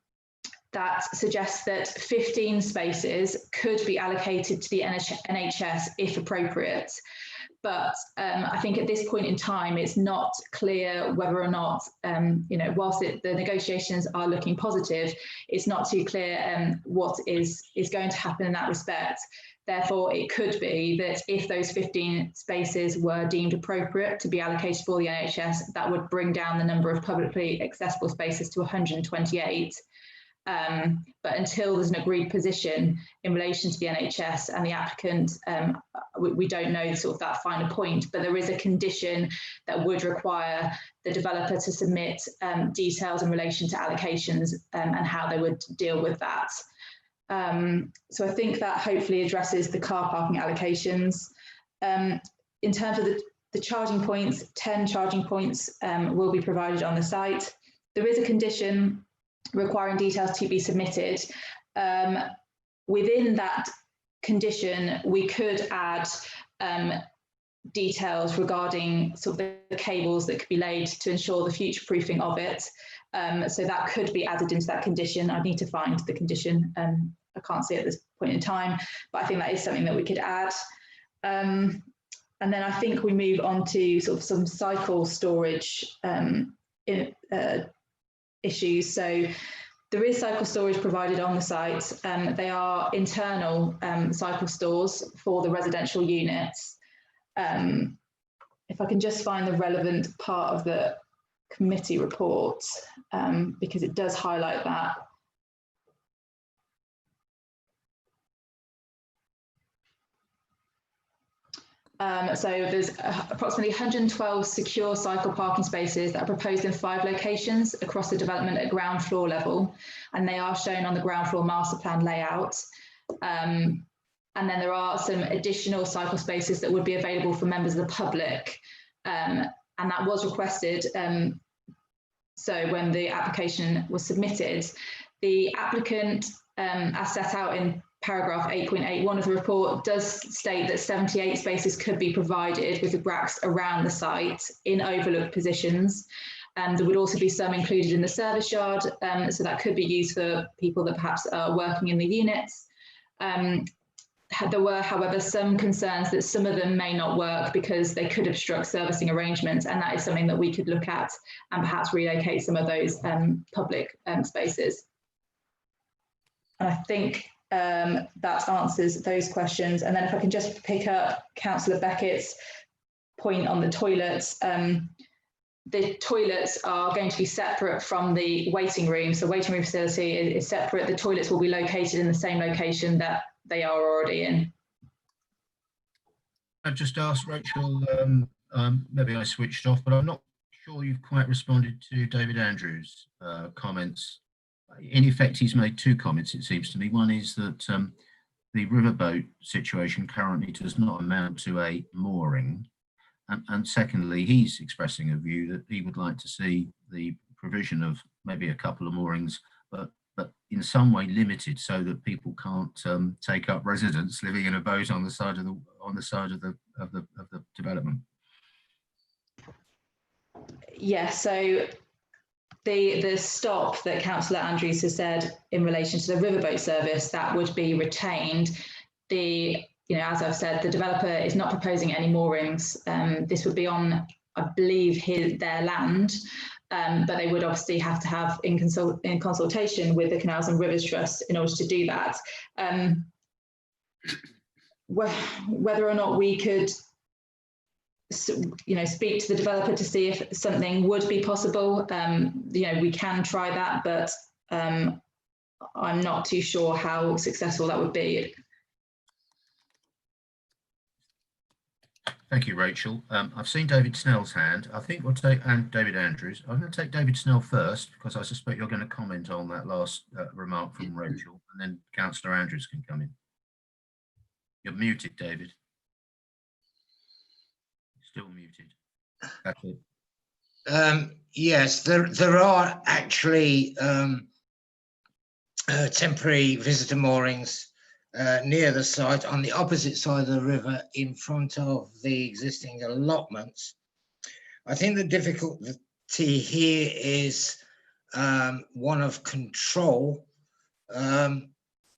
C: that suggests that 15 spaces could be allocated to the NHS if appropriate. But I think at this point in time, it's not clear whether or not, whilst the negotiations are looking positive, it's not too clear what is going to happen in that respect. Therefore, it could be that if those 15 spaces were deemed appropriate to be allocated for the NHS, that would bring down the number of publicly accessible spaces to 128. But until there's an agreed position in relation to the NHS and the applicant, we don't know sort of that final point, but there is a condition that would require the developer to submit details in relation to allocations and how they would deal with that. So I think that hopefully addresses the car parking allocations. In terms of the charging points, 10 charging points will be provided on the site. There is a condition requiring details to be submitted. Within that condition, we could add details regarding sort of the cables that could be laid to ensure the future proofing of it. So that could be added into that condition. I need to find the condition. I can't see it at this point in time, but I think that is something that we could add. And then I think we move on to sort of some cycle storage issues. So there is cycle storage provided on the site. They are internal cycle stores for the residential units. If I can just find the relevant part of the committee report, because it does highlight that. So there's approximately 112 secure cycle parking spaces that are proposed in 5 locations across the development at ground floor level, and they are shown on the ground floor master plan layout. And then there are some additional cycle spaces that would be available for members of the public, and that was requested. So when the application was submitted, the applicant, as set out in paragraph 8.81 of the report, does state that 78 spaces could be provided with the racks around the site in overlook positions. There would also be some included in the service yard, so that could be used for people that perhaps are working in the units. There were, however, some concerns that some of them may not work because they could obstruct servicing arrangements, and that is something that we could look at and perhaps relocate some of those public spaces. And I think that answers those questions. And then if I can just pick up Councillor Beckett's point on the toilets. The toilets are going to be separate from the waiting room. So waiting room facility is separate. The toilets will be located in the same location that they are already in.
B: I've just asked Rachel, maybe I switched off, but I'm not sure you've quite responded to David Andrews' comments. In effect, he's made 2 comments, it seems to me. One is that the riverboat situation currently does not amount to a mooring. And secondly, he's expressing a view that he would like to see the provision of maybe a couple of moorings, but in some way limited so that people can't take up residence living in a boat on the side of the development.
C: Yeah, so the stop that Councillor Andrews has said in relation to the riverboat service, that would be retained. As I've said, the developer is not proposing any moorings. This would be on, I believe, their land, but they would obviously have to have in consultation with the Canals and Rivers Trust in order to do that. Whether or not we could, speak to the developer to see if something would be possible, we can try that, but I'm not too sure how successful that would be.
B: Thank you, Rachel. I've seen David Snell's hand. I think we'll take David Andrews. I'm going to take David Snell first because I suspect you're going to comment on that last remark from Rachel, and then Councillor Andrews can come in. You're muted, David. Still muted. That's it.
L: Yes, there are actually temporary visitor moorings near the site on the opposite side of the river in front of the existing allotments. I think the difficulty here is one of control.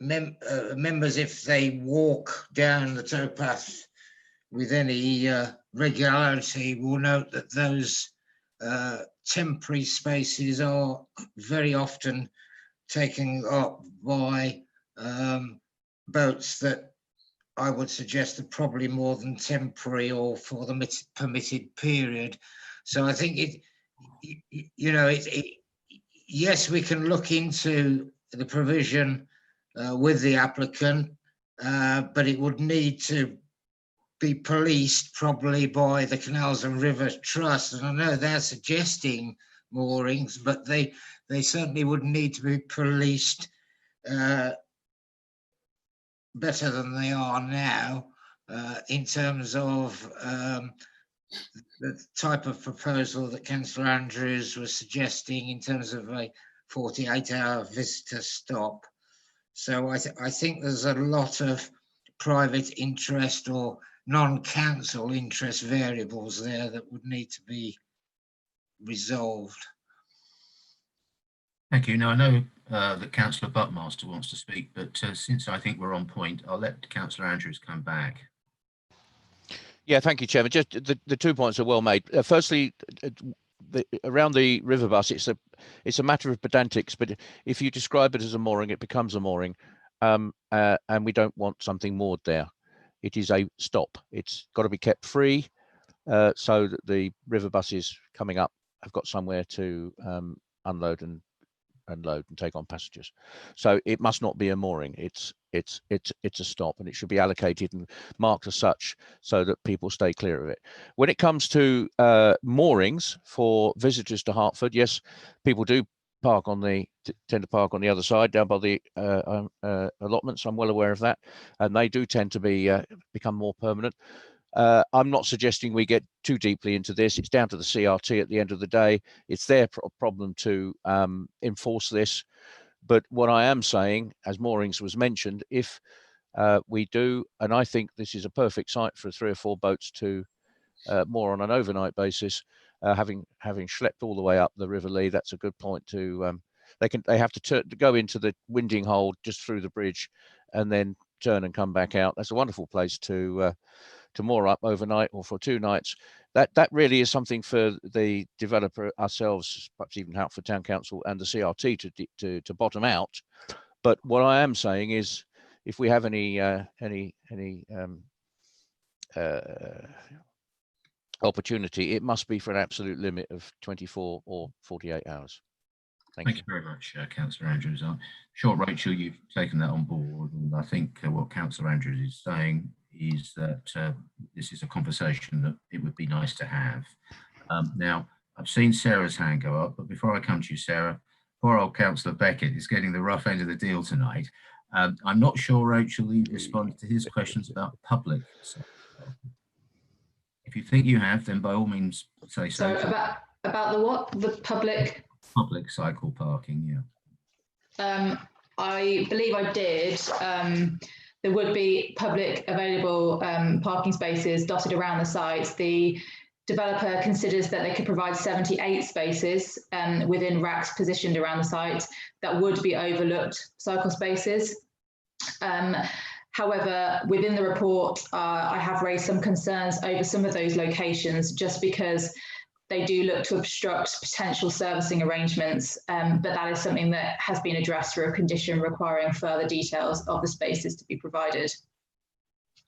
L: Members, if they walk down the towpath with any regularity, will note that those temporary spaces are very often taken up by boats that I would suggest are probably more than temporary or for the permitted period. So I think yes, we can look into the provision with the applicant, but it would need to be policed probably by the Canals and River Trust. And I know they're suggesting moorings, but they certainly would need to be policed better than they are now in terms of the type of proposal that Councillor Andrews was suggesting in terms of a 48-hour visitor stop. So I think there's a lot of private interest or non-council interest variables there that would need to be resolved.
B: Thank you. Now, I know that Councillor Buckmaster wants to speak, but since I think we're on point, I'll let Councillor Andrews come back.
N: Yeah, thank you, Chairman. Just the 2 points are well made. Firstly, around the river bus, it's a matter of pedantics, but if you describe it as a mooring, it becomes a mooring, and we don't want something moored there. It is a stop. It's got to be kept free so that the river buses coming up have got somewhere to unload and load and take on passengers. So it must not be a mooring. It's a stop, and it should be allocated and marked as such so that people stay clear of it. When it comes to moorings for visitors to Hertford, yes, people do tend to park on the other side down by the allotments. I'm well aware of that, and they do tend to become more permanent. I'm not suggesting we get too deeply into this. It's down to the CRT at the end of the day. It's their problem to enforce this. But what I am saying, as moorings was mentioned, if we do, and I think this is a perfect site for 3 or 4 boats to moor on an overnight basis, having schlepped all the way up the River Lee, that's a good point to. They have to go into the winding hole just through the bridge, and then turn and come back out. That's a wonderful place to moor up overnight or for 2 nights. That really is something for the developer, ourselves, perhaps even Hertford Town Council and the CRT to bottom out. But what I am saying is, if we have any opportunity, it must be for an absolute limit of 24 or 48 hours.
B: Thank you very much, Councillor Andrews. I'm sure, Rachel, you've taken that on board, and I think what Councillor Andrews is saying is that this is a conversation that it would be nice to have. Now, I've seen Sarah's hand go up, but before I come to you, Sarah, poor old Councillor Beckett is getting the rough end of the deal tonight. I'm not sure, Rachel, you responded to his questions about public. So, if you think you have, then by all means say so.
C: So about the what? The public?
B: Public cycle parking, yeah.
C: I believe I did. There would be public available parking spaces dotted around the site. The developer considers that they could provide 78 spaces within racks positioned around the site that would be overlooked cycle spaces. However, within the report, I have raised some concerns over some of those locations just because they do look to obstruct potential servicing arrangements, but that is something that has been addressed through a condition requiring further details of the spaces to be provided.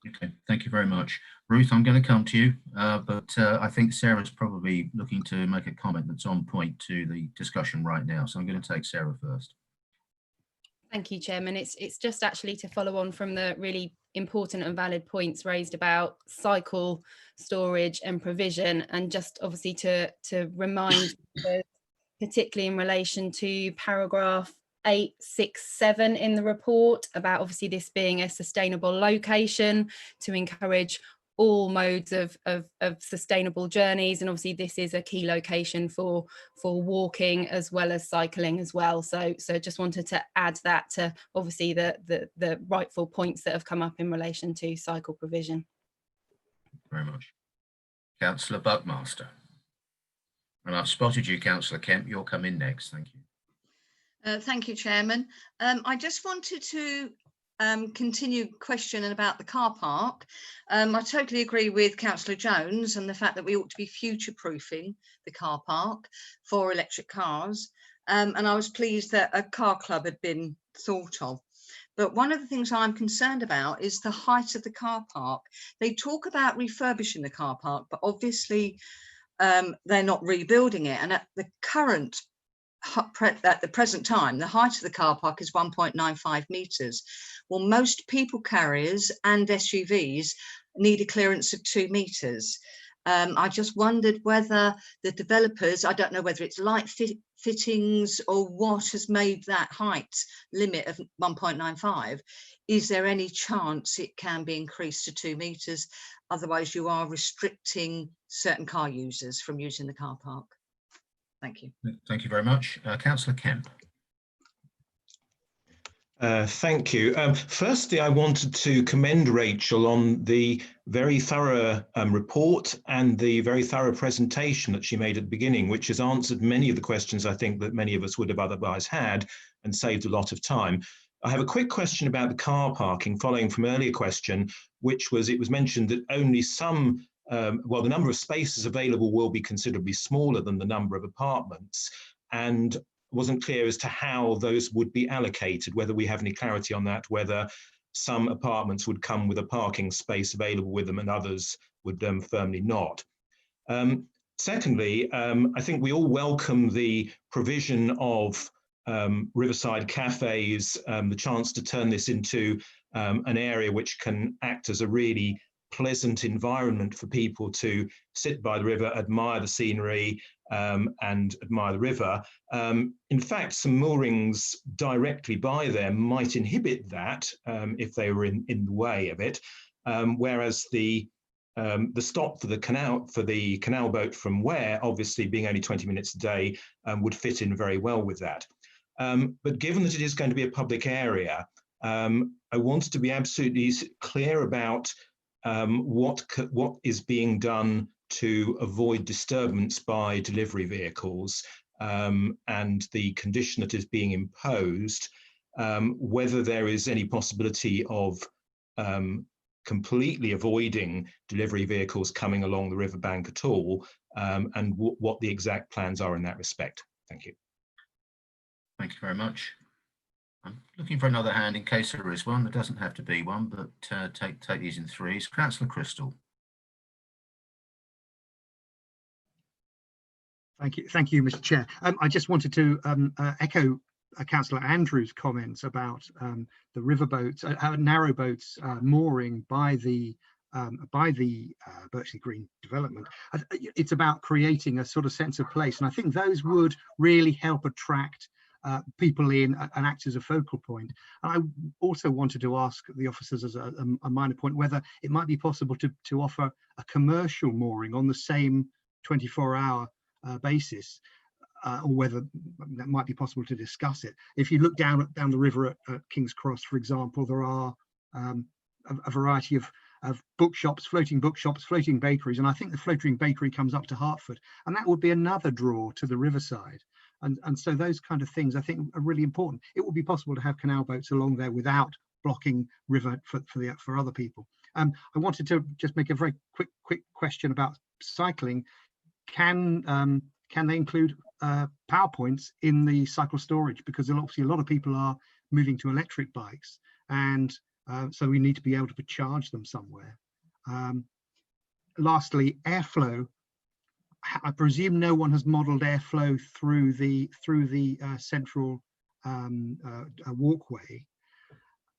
B: Okay, thank you very much. Ruth, I'm going to come to you, but I think Sarah's probably looking to make a comment that's on point to the discussion right now, so I'm going to take Sarah first.
K: Thank you, Chairman. It's just actually to follow on from the really important and valid points raised about cycle storage and provision, and just obviously to remind, particularly in relation to paragraph 8, 6, 7 in the report, about obviously this being a sustainable location to encourage all modes of sustainable journeys, and obviously this is a key location for walking as well as cycling as well. So just wanted to add that to obviously the rightful points that have come up in relation to cycle provision.
B: Very much. Councillor Buckmaster. And I've spotted you, Councillor Kemp. You'll come in next. Thank you.
P: Thank you, Chairman. I just wanted to continue questioning about the car park. I totally agree with Councillor Jones and the fact that we ought to be future-proofing the car park for electric cars. And I was pleased that a car club had been thought of. But one of the things I'm concerned about is the height of the car park. They talk about refurbishing the car park, but obviously they're not rebuilding it. And at the present time, the height of the car park is 1.95 metres. Well, most people carriers and SUVs need a clearance of 2 metres. I just wondered whether the developers, I don't know whether it's light fittings or what has made that height limit of 1.95. Is there any chance it can be increased to 2 metres? Otherwise, you are restricting certain car users from using the car park. Thank you.
B: Thank you very much. Councillor Kemp.
Q: Thank you. Firstly, I wanted to commend Rachel on the very thorough report and the very thorough presentation that she made at the beginning, which has answered many of the questions I think that many of us would have otherwise had and saved a lot of time. I have a quick question about the car parking, following from earlier question, which was, it was mentioned that only some well, the number of spaces available will be considerably smaller than the number of apartments, and wasn't clear as to how those would be allocated, whether we have any clarity on that, whether some apartments would come with a parking space available with them and others would firmly not. Secondly, I think we all welcome the provision of riverside cafes, the chance to turn this into an area which can act as a really pleasant environment for people to sit by the river, admire the scenery and admire the river. In fact, some moorings directly by there might inhibit that if they were in the way of it, whereas the stop for the canal boat from Ware, obviously being only 20 minutes a day, would fit in very well with that. But given that it is going to be a public area, I wanted to be absolutely clear about what is being done to avoid disturbance by delivery vehicles and the condition that is being imposed, whether there is any possibility of completely avoiding delivery vehicles coming along the riverbank at all, and what the exact plans are in that respect. Thank you.
B: Thank you very much. I'm looking for another hand in case there is one. There doesn't have to be one, but take these in threes. Councillor Crystal.
J: Thank you, Mr. Chair. I just wanted to echo Councillor Andrews' comments about the riverboats, narrowboats mooring by the Birchley Green development. It's about creating a sort of sense of place, and I think those would really help attract people in and act as a focal point. And I also wanted to ask the officers as a minor point whether it might be possible to offer a commercial mooring on the same 24-hour basis, or whether that might be possible to discuss it. If you look down the river at King's Cross, for example, there are a variety of bookshops, floating bakeries, and I think the floating bakery comes up to Hertford, and that would be another draw to the riverside. And so those kind of things I think are really important. It would be possible to have canal boats along there without blocking river for other people. I wanted to just make a very quick question about cycling. Can they include power points in the cycle storage? Because obviously a lot of people are moving to electric bikes, and so we need to be able to charge them somewhere. Lastly, airflow. I presume no one has modelled airflow through the central a walkway,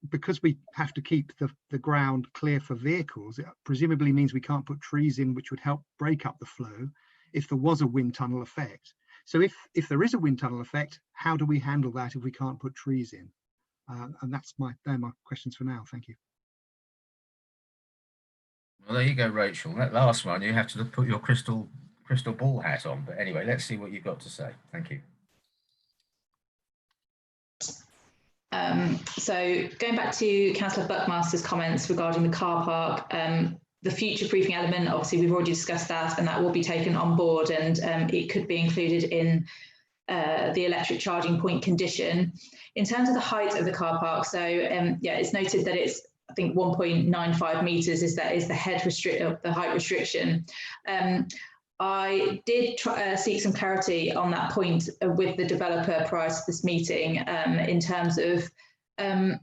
J: because we have to keep the ground clear for vehicles, it presumably means we can't put trees in which would help break up the flow if there was a wind tunnel effect. So if there is a wind tunnel effect, how do we handle that if we can't put trees in? And they're my questions for now. Thank you.
B: Well, there you go, Rachel. That last one, you have to put your crystal ball hat on. But anyway, let's see what you've got to say. Thank you.
C: So going back to Councillor Buckmaster's comments regarding the car park, the future-proofing element, obviously we've already discussed that, and that will be taken on board, and it could be included in the electric charging point condition. In terms of the height of the car park, so yeah, it's noted that it's, I think, 1.95 metres is the height restriction. I did seek some clarity on that point with the developer prior to this meeting, in terms of, I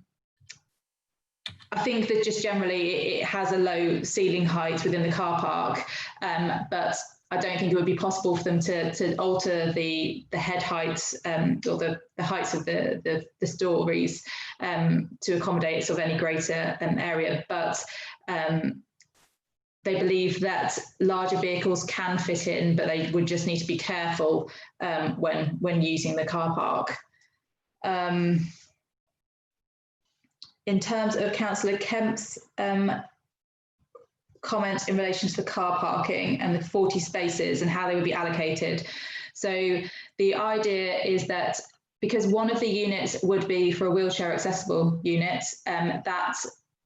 C: think that just generally it has a low ceiling height within the car park, but I don't think it would be possible for them to alter the head heights or the heights of the stories to accommodate sort of any greater area. But they believe that larger vehicles can fit in, but they would just need to be careful when using the car park. In terms of Councillor Kemp's comment in relation to the car parking and the 40 spaces and how they would be allocated. So the idea is that because one of the units would be for a wheelchair accessible unit, that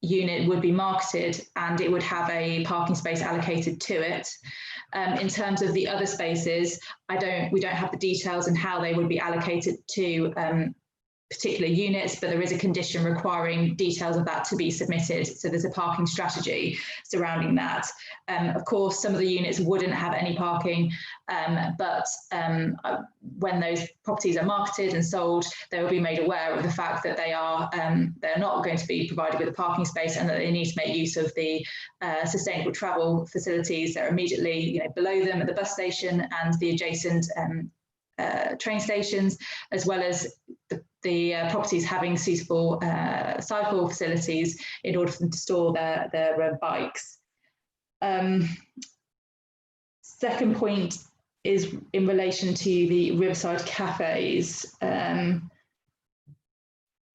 C: unit would be marketed and it would have a parking space allocated to it. In terms of the other spaces, we don't have the details on how they would be allocated to particular units, but there is a condition requiring details of that to be submitted. So there's a parking strategy surrounding that. Of course, some of the units wouldn't have any parking, but when those properties are marketed and sold, they will be made aware of the fact that they're not going to be provided with a parking space, and that they need to make use of the sustainable travel facilities that are immediately below them at the bus station and the adjacent train stations, as well as the properties having suitable cycle facilities in order for them to store their bikes. Second point is in relation to the riverside cafes. And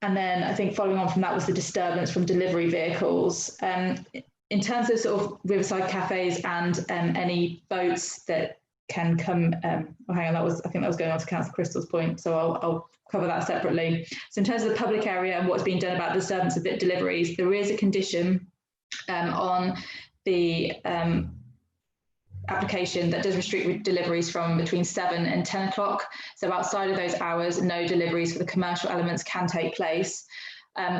C: then I think following on from that was the disturbance from delivery vehicles. In terms of sort of riverside cafes and any boats that can come, oh, hang on, I think that was going on to Councillor Crystal's point, so I'll cover that separately. So in terms of the public area and what's being done about the disturbance of deliveries, there is a condition on the application that does restrict deliveries from between 7 and 10 o'clock. So outside of those hours, no deliveries for the commercial elements can take place.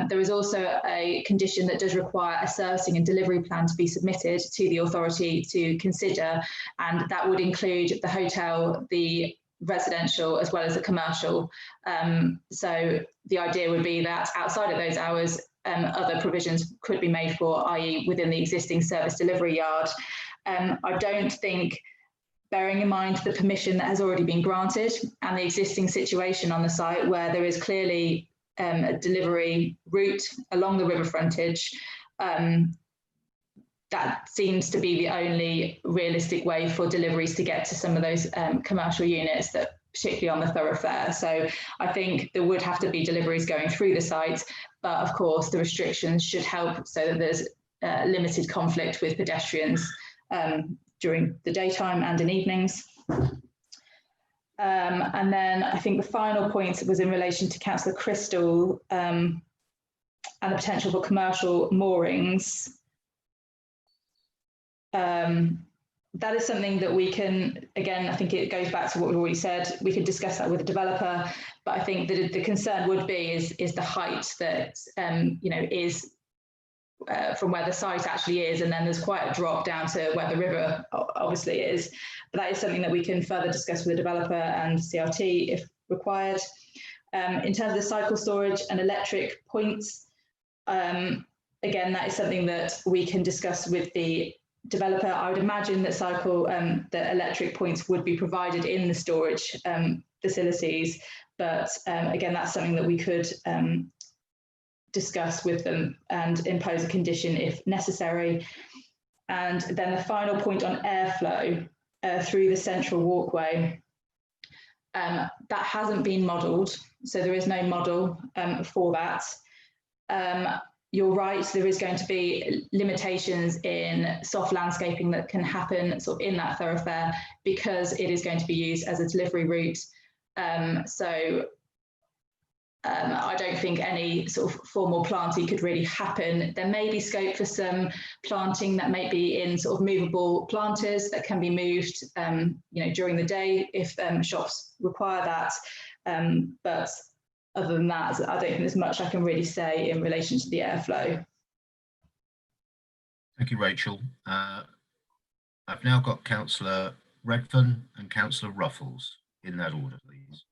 C: There is also a condition that does require a servicing and delivery plan to be submitted to the authority to consider, and that would include the hotel, the residential, as well as the commercial. So the idea would be that outside of those hours, other provisions could be made for, i.e. within the existing service delivery yard. I don't think, bearing in mind the permission that has already been granted and the existing situation on the site where there is clearly a delivery route along the river frontage, that seems to be the only realistic way for deliveries to get to some of those commercial units, that particularly on the thoroughfare. So I think there would have to be deliveries going through the site, but of course the restrictions should help so that there's limited conflict with pedestrians during the daytime and in evenings. And then I think the final point was in relation to Councillor Crystal and the potential for commercial moorings. That is something that we can, again, I think it goes back to what we've already said, we could discuss that with the developer, but I think that the concern would be is the height that, is from where the site actually is, and then there's quite a drop down to where the river obviously is. But that is something that we can further discuss with the developer and CRT if required. In terms of the cycle storage and electric points, again, that is something that we can discuss with the developer, I would imagine that the electric points would be provided in the storage facilities. But again, that's something that we could discuss with them and impose a condition if necessary. And then the final point on airflow through the central walkway, that hasn't been modelled, so there is no model for that. You're right, there is going to be limitations in soft landscaping that can happen sort of in that thoroughfare because it is going to be used as a delivery route. I don't think any sort of formal planting could really happen. There may be scope for some planting that may be in sort of movable planters that can be moved, you know, during the day if shops require that. But other than that, I don't think there's much I can really say in relation to the airflow.
B: Thank you, Rachel. I've now got Councillor Redfern and Councillor Ruffles in that order, please.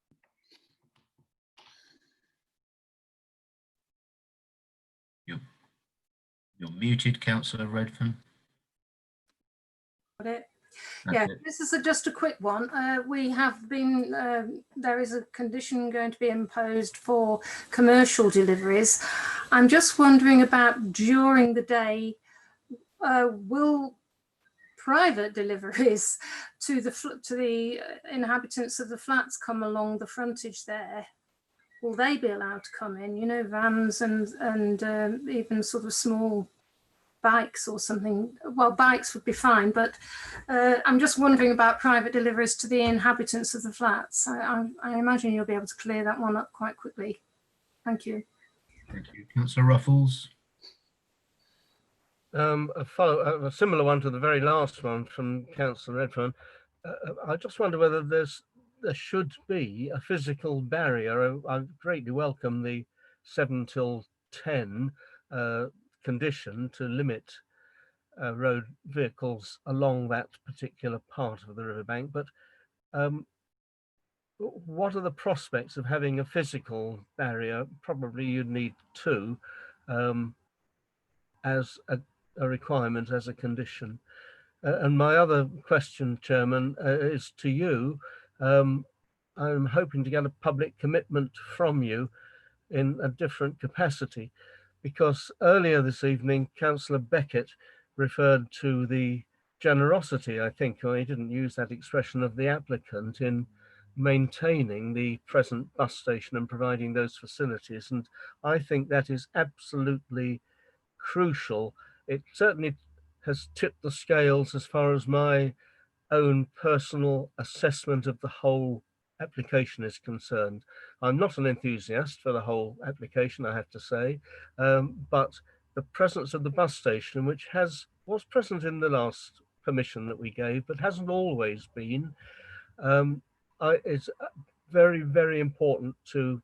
B: You're muted, Councillor Redfern.
R: Got it.
B: That's
R: Yeah,
B: it.
R: this is just a quick one. We have been, there is a condition going to be imposed for commercial deliveries. I'm just wondering about during the day, will private deliveries to the inhabitants of the flats come along the frontage there? Will they be allowed to come in? You know, vans and even sort of small bikes or something. Well, bikes would be fine, but I'm just wondering about private deliveries to the inhabitants of the flats. I imagine you'll be able to clear that one up quite quickly. Thank you.
B: Thank you. Councillor Ruffles.
I: A similar one to the very last one from Councillor Redfern. I just wonder whether there should be a physical barrier. I greatly welcome the 7 till 10 condition to limit road vehicles along that particular part of the riverbank, but what are the prospects of having a physical barrier? Probably you'd need 2 as a requirement, as a condition. And my other question, Chairman, is to you. I'm hoping to get a public commitment from you in a different capacity, because earlier this evening, Councillor Beckett referred to the generosity, I think, or he didn't use that expression, of the applicant in maintaining the present bus station and providing those facilities. And I think that is absolutely crucial. It certainly has tipped the scales as far as my own personal assessment of the whole application is concerned. I'm not an enthusiast for the whole application, I have to say, but the presence of the bus station, which was present in the last permission that we gave, but hasn't always been, is very, very important to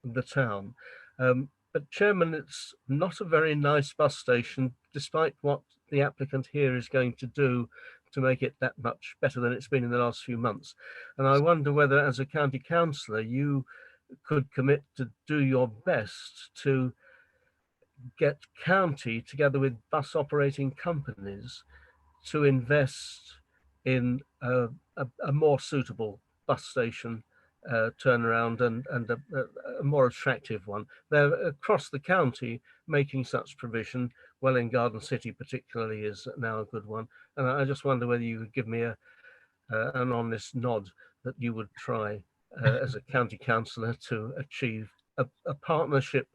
I: the town. But Chairman, it's not a very nice bus station, despite what the applicant here is going to do to make it that much better than it's been in the last few months. And I wonder whether, as a county councillor, you could commit to do your best to get county, together with bus operating companies, to invest in a more suitable bus station turnaround and a more attractive one. They're across the county making such provision. Welwyn Garden City particularly is now a good one. And I just wonder whether you could give me an honest nod that you would try as a county councillor to achieve a partnership,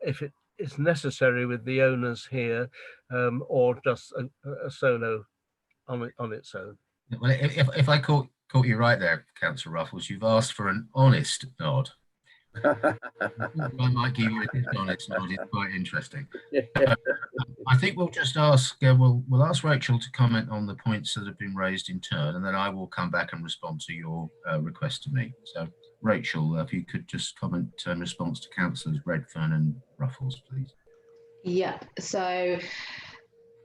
I: if it is necessary, with the owners here, or just a solo on its own.
B: Well, if I caught you right there, Councillor Ruffles, you've asked for an honest nod. I might give you a dishonest nod. It's quite interesting. I think we'll just ask. We'll ask Rachel to comment on the points that have been raised in turn, and then I will come back and respond to your request to me. So, Rachel, if you could just comment in response to Councillors Redfern and Ruffles, please.
C: Yeah. So,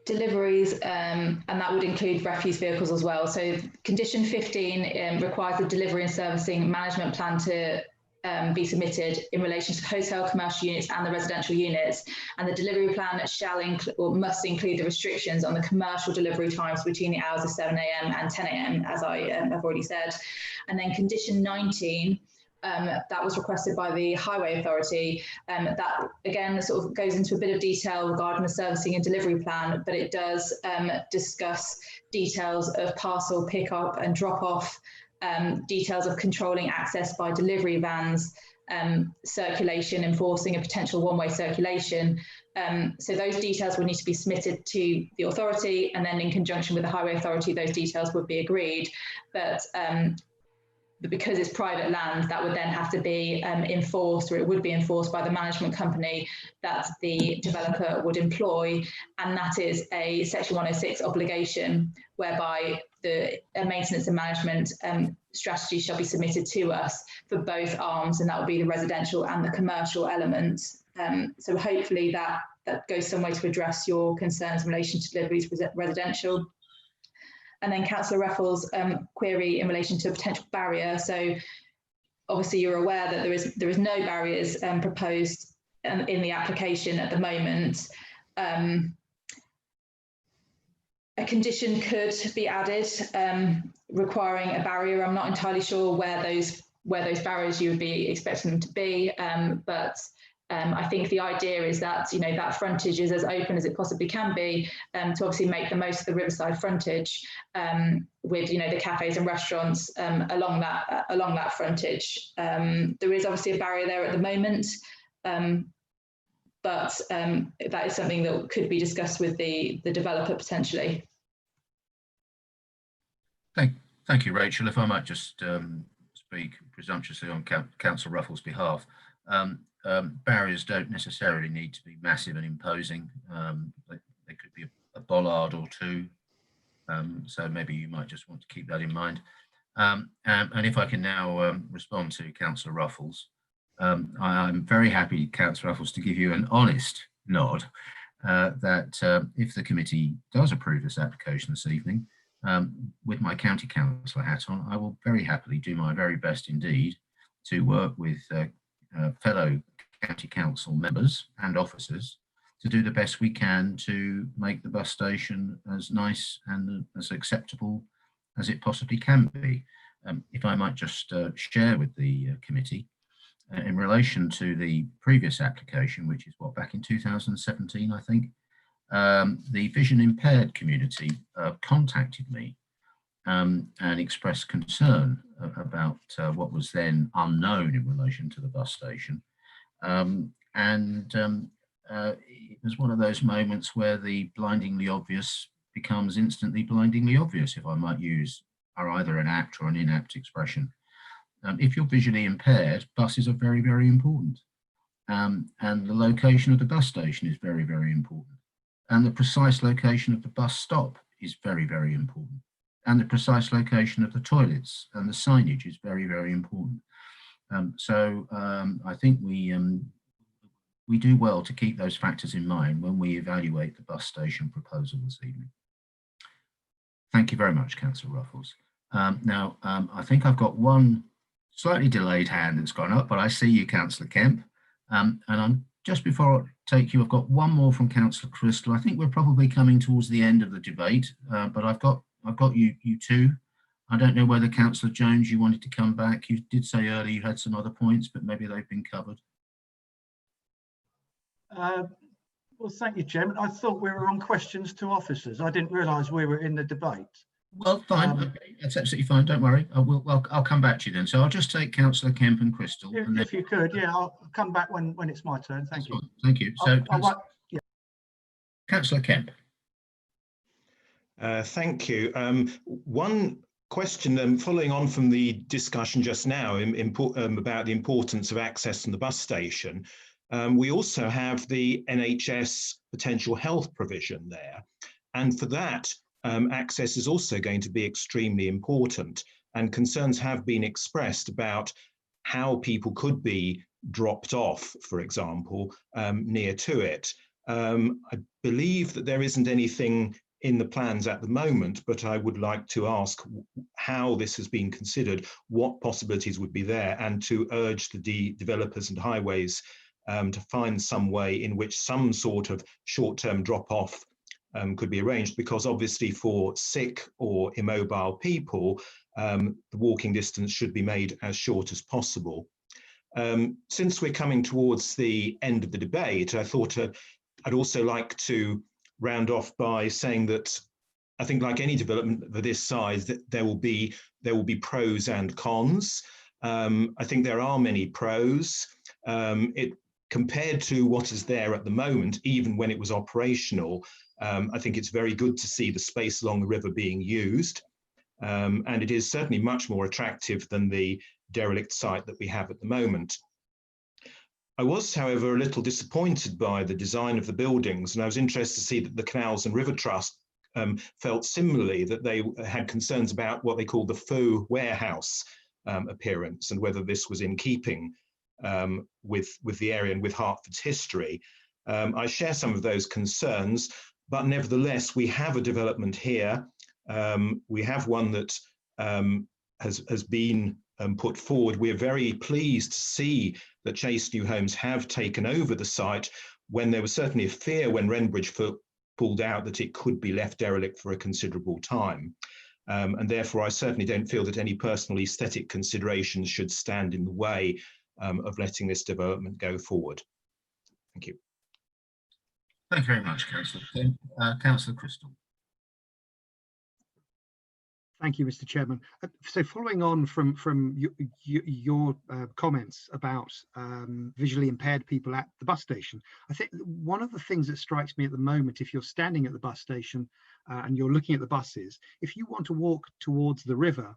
C: deliveries, and that would include refuse vehicles as well. So condition 15 requires the delivery and servicing management plan to be submitted in relation to the hotel, commercial units and the residential units. And the delivery plan shall include or must include the restrictions on the commercial delivery times between the hours of 7 a.m. and 10 a.m, as I have already said. And then condition 19, that was requested by the Highway Authority. That again sort of goes into a bit of detail regarding the servicing and delivery plan, but it does discuss details of parcel pick-up and drop-off, details of controlling access by delivery vans, circulation, enforcing a potential one-way circulation. So those details would need to be submitted to the authority, and then in conjunction with the Highway Authority, those details would be agreed. But because it's private land, that would then have to be enforced, or it would be enforced by the management company that the developer would employ. And that is a Section 106 obligation, whereby the maintenance and management strategy shall be submitted to us for both arms, and that will be the residential and the commercial elements. So hopefully that goes some way to address your concerns in relation to deliveries residential. And then Councillor Raffles' query in relation to a potential barrier. So obviously you're aware that there is no barriers proposed in the application at the moment. A condition could be added requiring a barrier. I'm not entirely sure where those barriers you would be expecting them to be, but I think the idea is that, you know, that frontage is as open as it possibly can be, to obviously make the most of the riverside frontage, with, you know, the cafes and restaurants along that frontage. There is obviously a barrier there at the moment, but that is something that could be discussed with the developer potentially.
B: Thank you, Rachel. If I might just speak presumptuously on Councillor Ruffles' behalf. Barriers don't necessarily need to be massive and imposing. They could be a bollard or two. So maybe you might just want to keep that in mind. And if I can now respond to Councillor Ruffles, I'm very happy, Councillor Ruffles, to give you an honest nod that if the committee does approve this application this evening, with my county councillor hat on, I will very happily do my very best indeed to work with fellow county council members and officers to do the best we can to make the bus station as nice and as acceptable as it possibly can be. If I might just share with the committee, in relation to the previous application, which is what, back in 2017, I think, the vision impaired community contacted me and expressed concern about what was then unknown in relation to the bus station. It was one of those moments where the blindingly obvious becomes instantly blindingly obvious, if I might use either an apt or an inapt expression. If you're visually impaired, buses are very, very important. And the location of the bus station is very, very important. And the precise location of the bus stop is very, very important. And the precise location of the toilets and the signage is very, very important. I think we do well to keep those factors in mind when we evaluate the bus station proposal this evening. Thank you very much, Councillor Ruffles. Now, I think I've got one slightly delayed hand that's gone up, but I see you, Councillor Kemp. And I'm just before I take you, I've got one more from Councillor Crystal. I think we're probably coming towards the end of the debate, but I've got you two. I don't know whether Councillor Jones, you wanted to come back. You did say earlier you had some other points, but maybe they've been covered.
M: Well, thank you, Chairman. I thought we were on questions to officers. I didn't realise we were in the debate.
B: Well, fine. Okay. That's absolutely fine. Don't worry. I'll come back to you then. So I'll just take Councillor Kemp and Crystal.
M: If you could, yeah, I'll come back when it's my turn. Thank you.
B: Fine. Thank you. So, Councillor Kemp.
Q: Thank you. One question following on from the discussion just now about the importance of access to the bus station. We also have the NHS potential health provision there. And for that, access is also going to be extremely important. And concerns have been expressed about how people could be dropped off, for example, near to it. I believe that there isn't anything in the plans at the moment, but I would like to ask how this has been considered, what possibilities would be there, and to urge the developers and highways to find some way in which some sort of short-term drop-off could be arranged, because obviously for sick or immobile people, the walking distance should be made as short as possible. Since we're coming towards the end of the debate, I thought I'd also like to round off by saying that I think, like any development of this size, that there will be pros and cons. I think there are many pros. Compared to what is there at the moment, even when it was operational, I think it's very good to see the space along the river being used. And it is certainly much more attractive than the derelict site that we have at the moment. I was, however, a little disappointed by the design of the buildings, and I was interested to see that the Canals and River Trust felt similarly, that they had concerns about what they called the faux warehouse appearance, and whether this was in keeping with the area and with Hertford's history. I share some of those concerns, but nevertheless, we have a development here. We have one that has been put forward. We're very pleased to see that Chase New Homes have taken over the site, when there was certainly a fear when Wrenbridge pulled out that it could be left derelict for a considerable time. And therefore, I certainly don't feel that any personal aesthetic considerations should stand in the way of letting this development go forward. Thank you.
B: Thank you very much, Councillor. Councillor Crystal.
J: Thank you, Mr. Chairman. So following on from your comments about visually impaired people at the bus station, I think one of the things that strikes me at the moment, if you're standing at the bus station and you're looking at the buses, if you want to walk towards the river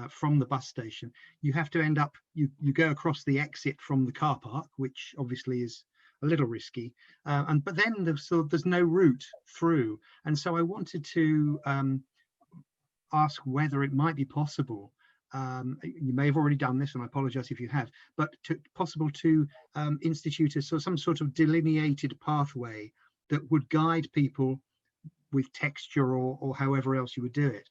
J: from the bus station, you have to end up, you go across the exit from the car park, which obviously is a little risky, but then there's no route through. And so I wanted to ask whether it might be possible, you may have already done this and I apologize if you have, but possible to institute some sort of delineated pathway that would guide people with texture or however else you would do it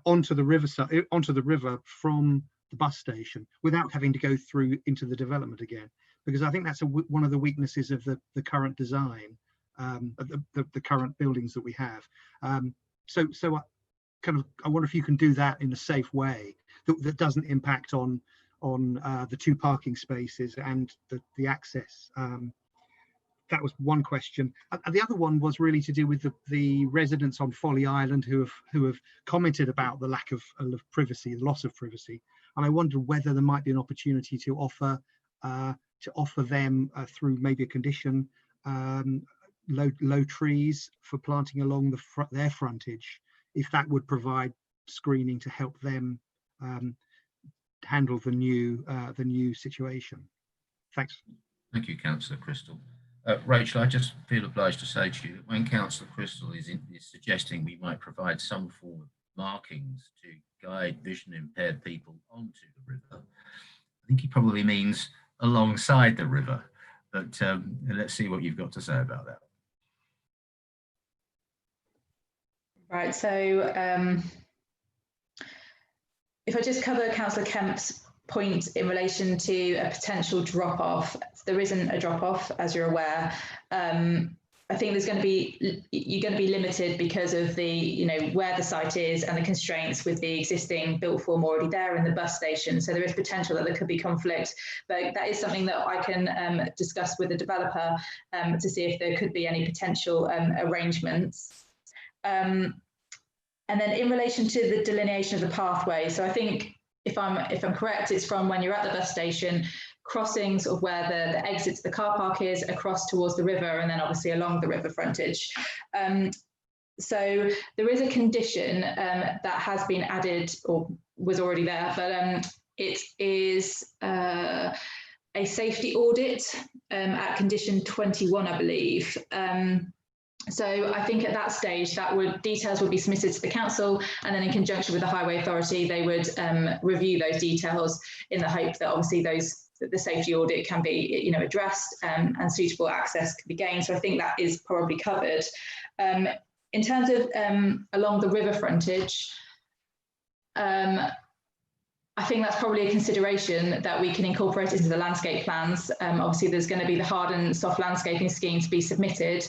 J: onto the river from the bus station without having to go through into the development again, because I think that's one of the weaknesses of the current design, the current buildings that we have. I wonder if you can do that in a safe way that doesn't impact on the 2 parking spaces and the access. That was one question. And the other one was really to do with the residents on Folly Island who have commented about the lack of privacy, the loss of privacy. And I wondered whether there might be an opportunity to offer them through maybe a condition, low trees for planting along their frontage, if that would provide screening to help them handle the new situation. Thanks.
B: Thank you, Councillor Crystal. Rachel, I just feel obliged to say to you that when Councillor Crystal is suggesting we might provide some form of markings to guide vision impaired people onto the river, I think he probably means alongside the river, but let's see what you've got to say about that.
C: Right, so if I just cover Councillor Kemp's point in relation to a potential drop-off, there isn't a drop-off, as you're aware. I think you're going to be limited because of where the site is and the constraints with the existing built form already there in the bus station. So there is potential that there could be conflict, but that is something that I can discuss with the developer to see if there could be any potential arrangements. And then in relation to the delineation of the pathway, so I think if I'm correct, it's from when you're at the bus station, crossing sort of where the exit to the car park is, across towards the river, and then obviously along the river frontage. So there is a condition that has been added or was already there, but it is a safety audit at condition 21, I believe. So I think at that stage, details would be submitted to the council, and then in conjunction with the Highway Authority, they would review those details in the hope that obviously the safety audit can be addressed and suitable access can be gained. So I think that is probably covered. in terms of along the river frontage, I think that's probably a consideration that we can incorporate into the landscape plans. Obviously, there's going to be the hard and soft landscaping scheme to be submitted.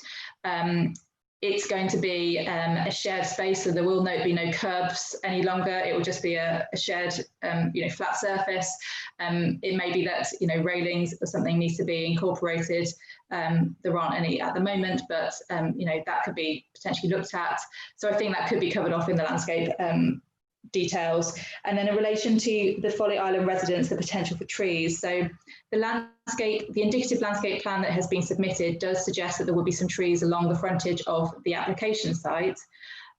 C: It's going to be a shared space, so there will be no curbs any longer. It will just be a shared, flat surface. It may be that railings or something needs to be incorporated. There aren't any at the moment, but that could be potentially looked at. So I think that could be covered off in the landscape details. And then in relation to the Folly Island residents, the potential for trees. So the indicative landscape plan that has been submitted does suggest that there will be some trees along the frontage of the application site.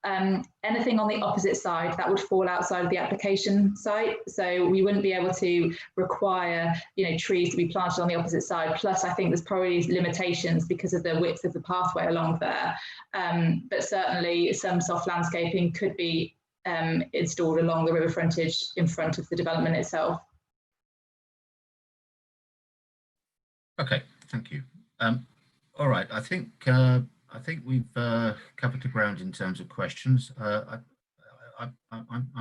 C: Anything on the opposite side that would fall outside of the application site. So we wouldn't be able to require, trees to be planted on the opposite side. Plus, I think there's probably limitations because of the width of the pathway along there. But certainly some soft landscaping could be installed along the river frontage in front of the development itself.
B: Okay, thank you. All right, I think we've covered the ground in terms of questions. I'm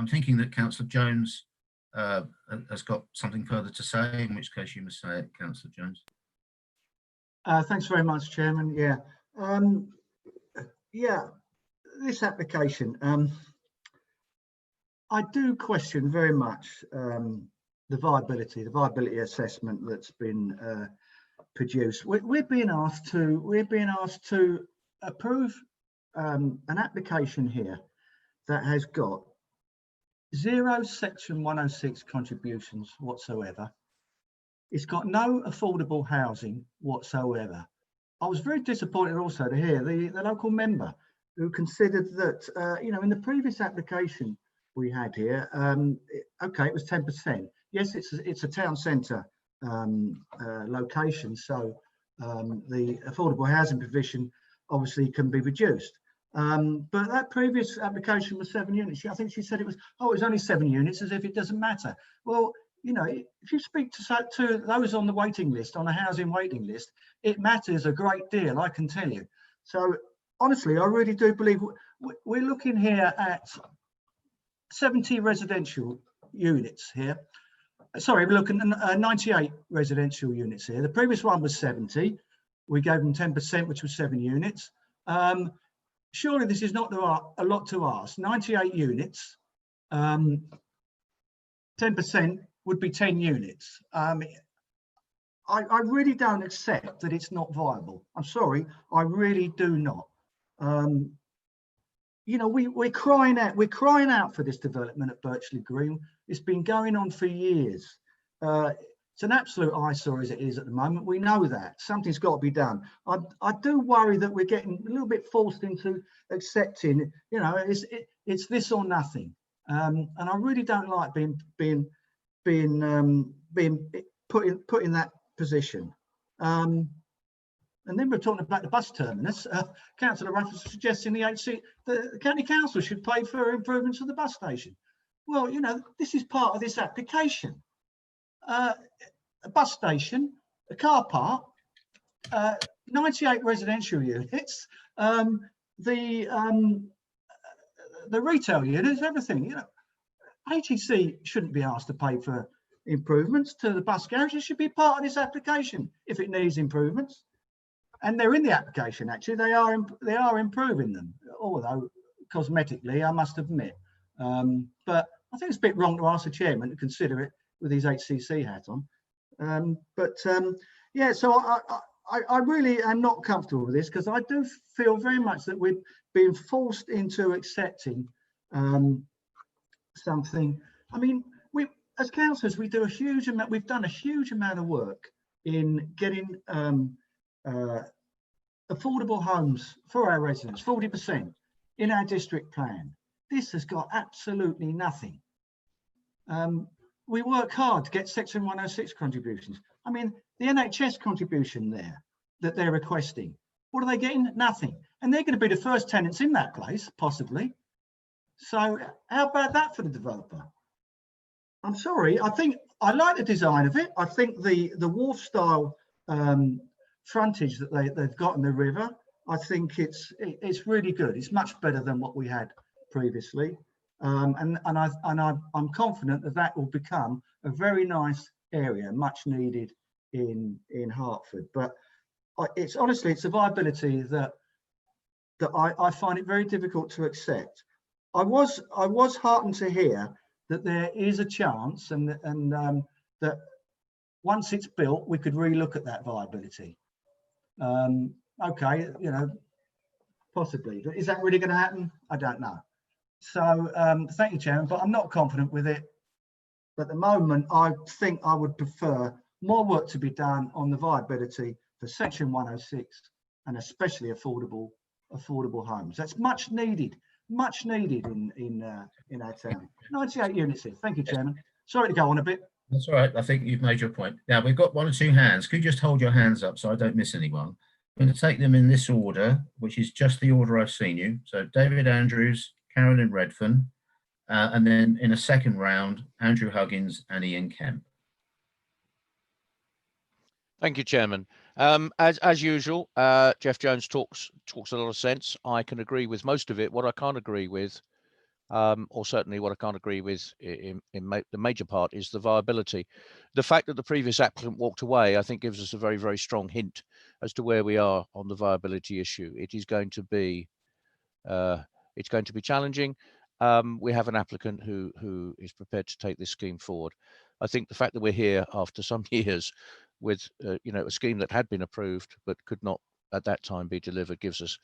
B: thinking that Councillor Jones has got something further to say, in which case you must say it, Councillor Jones.
M: Thanks very much, Chairman. Yeah, this application, I do question very much the viability assessment that's been produced. We're being asked to approve an application here that has got 0 Section 106 contributions whatsoever. It's got no affordable housing whatsoever. I was very disappointed also to hear the local member who considered that, in the previous application we had here, okay, it was 10%. Yes, it's a town centre location, so the affordable housing provision obviously can be reduced. But that previous application was 7 units. I think she said it was only 7 units, as if it doesn't matter. Well, if you speak to those on the waiting list, on the housing waiting list, it matters a great deal, I can tell you. So honestly, I really do believe we're looking here at 70 residential units here. Sorry, we're looking at 98 residential units here. The previous one was 70. We gave them 10%, which was 7 units. Surely this is not a lot to ask. 98 units, 10% would be 10 units. I really don't accept that it's not viable. I'm sorry, I really do not. We're crying out for this development at Birchley Green. It's been going on for years. It's an absolute eyesore as it is at the moment. We know that something's got to be done. I do worry that we're getting a little bit forced into accepting, it's this or nothing. And I really don't like being put in that position. And then we're talking about the bus terminus. Councillor Ruff is suggesting the county council should pay for improvements of the bus station. Well, this is part of this application. A bus station, a car park, 98 residential units, the retail units, everything. HEC shouldn't be asked to pay for improvements to the bus garage. It should be part of this application if it needs improvements. And they're in the application, actually. They are improving them, although cosmetically, I must admit. But I think it's a bit wrong to ask the chairman to consider it with his HCC hat on. Yeah, so I really am not comfortable with this, because I do feel very much that we're being forced into accepting something. I mean, as councillors, we've done a huge amount of work in getting affordable homes for our residents, 40% in our district plan. This has got absolutely nothing. We work hard to get Section 106 contributions. I mean, the NHS contribution there that they're requesting, what are they getting? Nothing. And they're going to be the first tenants in that place, possibly. So how about that for the developer? I'm sorry, I like the design of it. I think the wharf style frontage that they've got in the river I think it's really good. It's much better than what we had previously, and I'm confident that that will become a very nice area, much needed in Hertford. But it's honestly, it's a viability that I find it very difficult to accept. I was heartened to hear that there is a chance, and that once it's built, we could relook at that viability. Okay, you know, possibly. Is that really going to happen? I don't know. So thank you, Chairman, but I'm not confident with it. But at the moment, I think I would prefer more work to be done on the viability for Section 106 and especially affordable homes. That's much needed in our town. 98 units here. Thank you, Chairman. Sorry to go on a bit.
B: That's all right. I think you've made your point. Now we've got one or two hands. Could you just hold your hands up so I don't miss anyone? I'm going to take them in this order, which is just the order I've seen you. So David Andrews, Carolyn Redfern, and then in a second round, Andrew Huggins and Ian Kemp.
N: Thank you, Chairman. As usual, Jeff Jones talks a lot of sense. I can agree with most of it. What I can't agree with, or certainly what I can't agree with in the major part, is the viability. The fact that the previous applicant walked away, I think, gives us a very, very strong hint as to where we are on the viability issue. It is going to be, challenging. We have an applicant who is prepared to take this scheme forward. I think the fact that we're here after some years with a scheme that had been approved but could not at that time be delivered gives us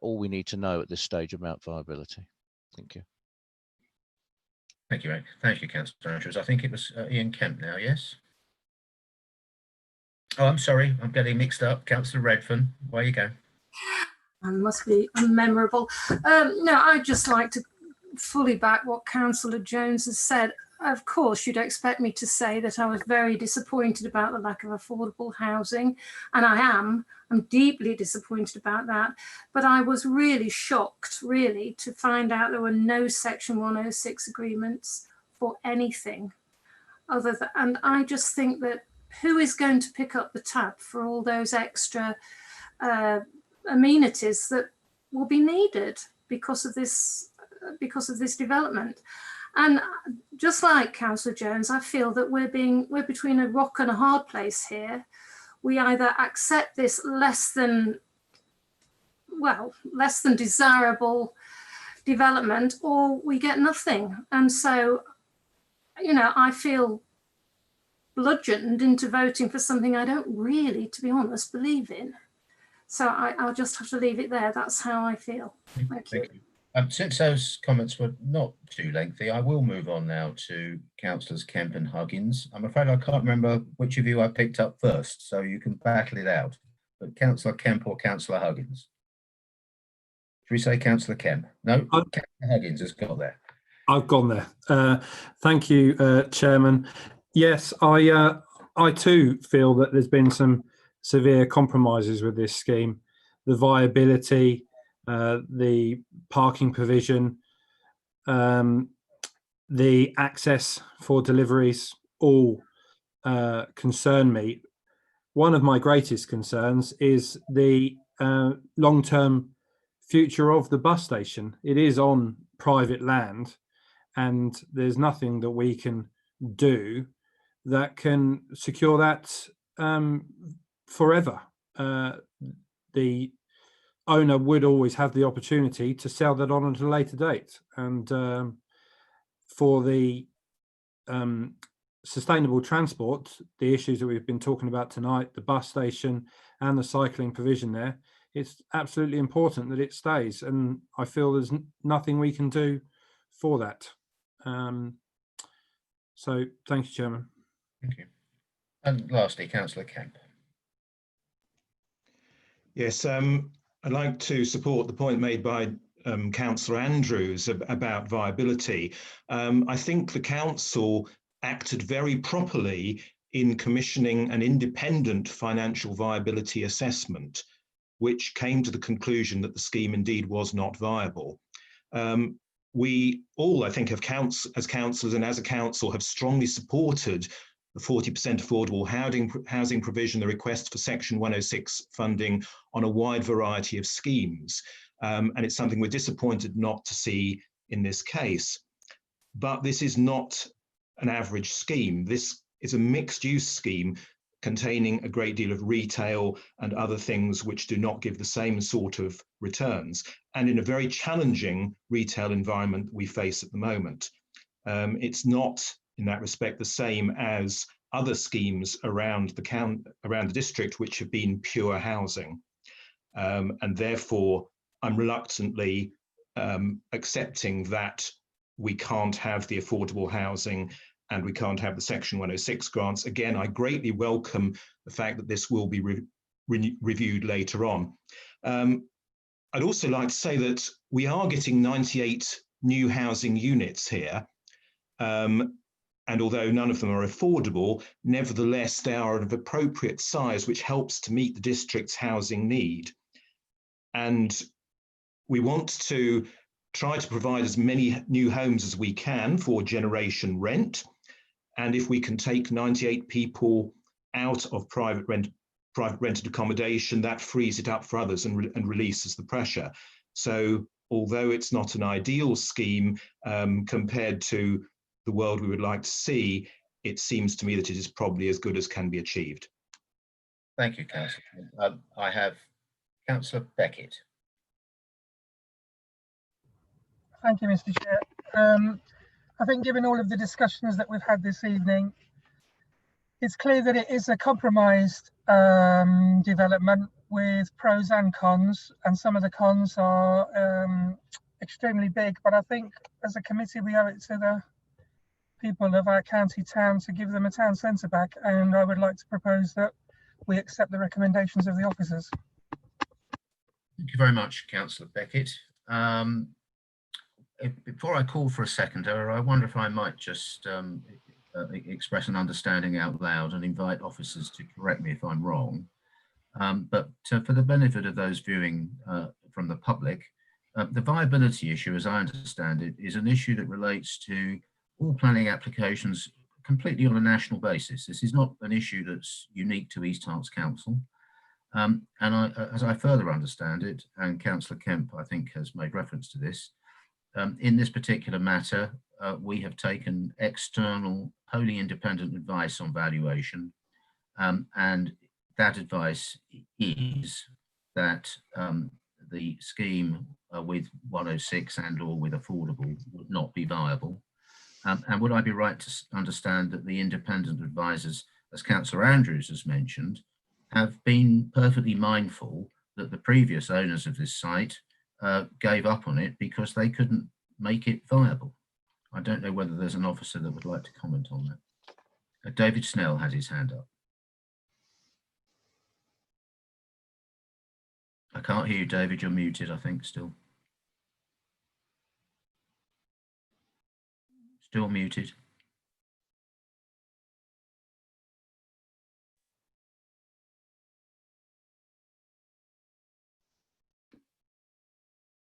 N: all we need to know at this stage about viability. Thank you.
B: Thank you, Rick. Thank you, Councillor Andrews. I think it was Ian Kemp now, yes? Oh, I'm sorry, I'm getting mixed up. Councillor Redfern, away you go.
R: And must be unmemorable. No, I'd just like to fully back what Councillor Jones has said. Of course, you'd expect me to say that I was very disappointed about the lack of affordable housing, and I'm deeply disappointed about that. But I was really shocked, really, to find out there were no Section 106 agreements for anything other than, and I just think that who is going to pick up the tab for all those extra amenities that will be needed because of this development? And just like Councillor Jones, I feel that we're between a rock and a hard place here. We either accept this less than desirable development, or we get nothing. And so, you know, I feel bludgeoned into voting for something I don't really, to be honest, believe in. So I'll just have to leave it there. That's how I feel. Thank you.
B: Since those comments were not too lengthy, I will move on now to Councillors Kemp and Huggins. I'm afraid I can't remember which of you I picked up first, so you can battle it out. But Councillor Kemp or Councillor Huggins? Should we say Councillor Kemp? No, Councillor Huggins has got there.
S: I've gone there. Thank you, Chairman. Yes, I too feel that there's been some severe compromises with this scheme. The viability, the parking provision, the access for deliveries all concern me. One of my greatest concerns is the long-term future of the bus station. It is on private land, and there's nothing that we can do that can secure that forever. The owner would always have the opportunity to sell that on at a later date, and for the sustainable transport, the issues that we've been talking about tonight, the bus station and the cycling provision there, it's absolutely important that it stays, and I feel there's nothing we can do for that. So thank you, Chairman.
B: Thank you. And lastly, Councillor Kemp.
Q: Yes, I'd like to support the point made by Councillor Andrews about viability. I think the council acted very properly in commissioning an independent financial viability assessment, which came to the conclusion that the scheme indeed was not viable. We all, I think, as councillors and as a council have strongly supported the 40% affordable housing provision, the request for Section 106 funding on a wide variety of schemes. And it's something we're disappointed not to see in this case. But this is not an average scheme. This is a mixed use scheme containing a great deal of retail and other things which do not give the same sort of returns, and in a very challenging retail environment we face at the moment. It's not, in that respect, the same as other schemes around the district which have been pure housing. And therefore, I'm reluctantly accepting that we can't have the affordable housing and we can't have the Section 106 grants. Again, I greatly welcome the fact that this will be reviewed later on. I'd also like to say that we are getting 98 new housing units here. And although none of them are affordable, nevertheless, they are of appropriate size, which helps to meet the district's housing need. And we want to try to provide as many new homes as we can for generation rent. And if we can take 98 people out of private rented accommodation, that frees it up for others and releases the pressure. So although it's not an ideal scheme compared to the world we would like to see, it seems to me that it is probably as good as can be achieved.
B: Thank you, Councillor. I have Councillor Beckett.
O: Thank you, Mr. Chair. I think given all of the discussions that we've had this evening, it's clear that it is a compromised development with pros and cons, and some of the cons are extremely big, but I think as a committee we owe it to the people of our county town to give them a town centre back, and I would like to propose that we accept the recommendations of the officers.
B: Thank you very much, Councillor Beckett. Before I call for a seconder, I wonder if I might just express an understanding out loud and invite officers to correct me if I'm wrong. But for the benefit of those viewing from the public, the viability issue, as I understand it, is an issue that relates to all planning applications completely on a national basis. This is not an issue that's unique to East Herts Council. And as I further understand it, and Councillor Kemp, I think, has made reference to this, in this particular matter, we have taken external, wholly independent advice on valuation, and that advice is that the scheme with 106 and or with affordable would not be viable. And would I be right to understand that the independent advisors, as Councillor Andrews has mentioned, have been perfectly mindful that the previous owners of this site gave up on it because they couldn't make it viable? I don't know whether there's an officer that would like to comment on that. David Snell has his hand up. I can't hear you, David. You're muted, I think, still. Still muted.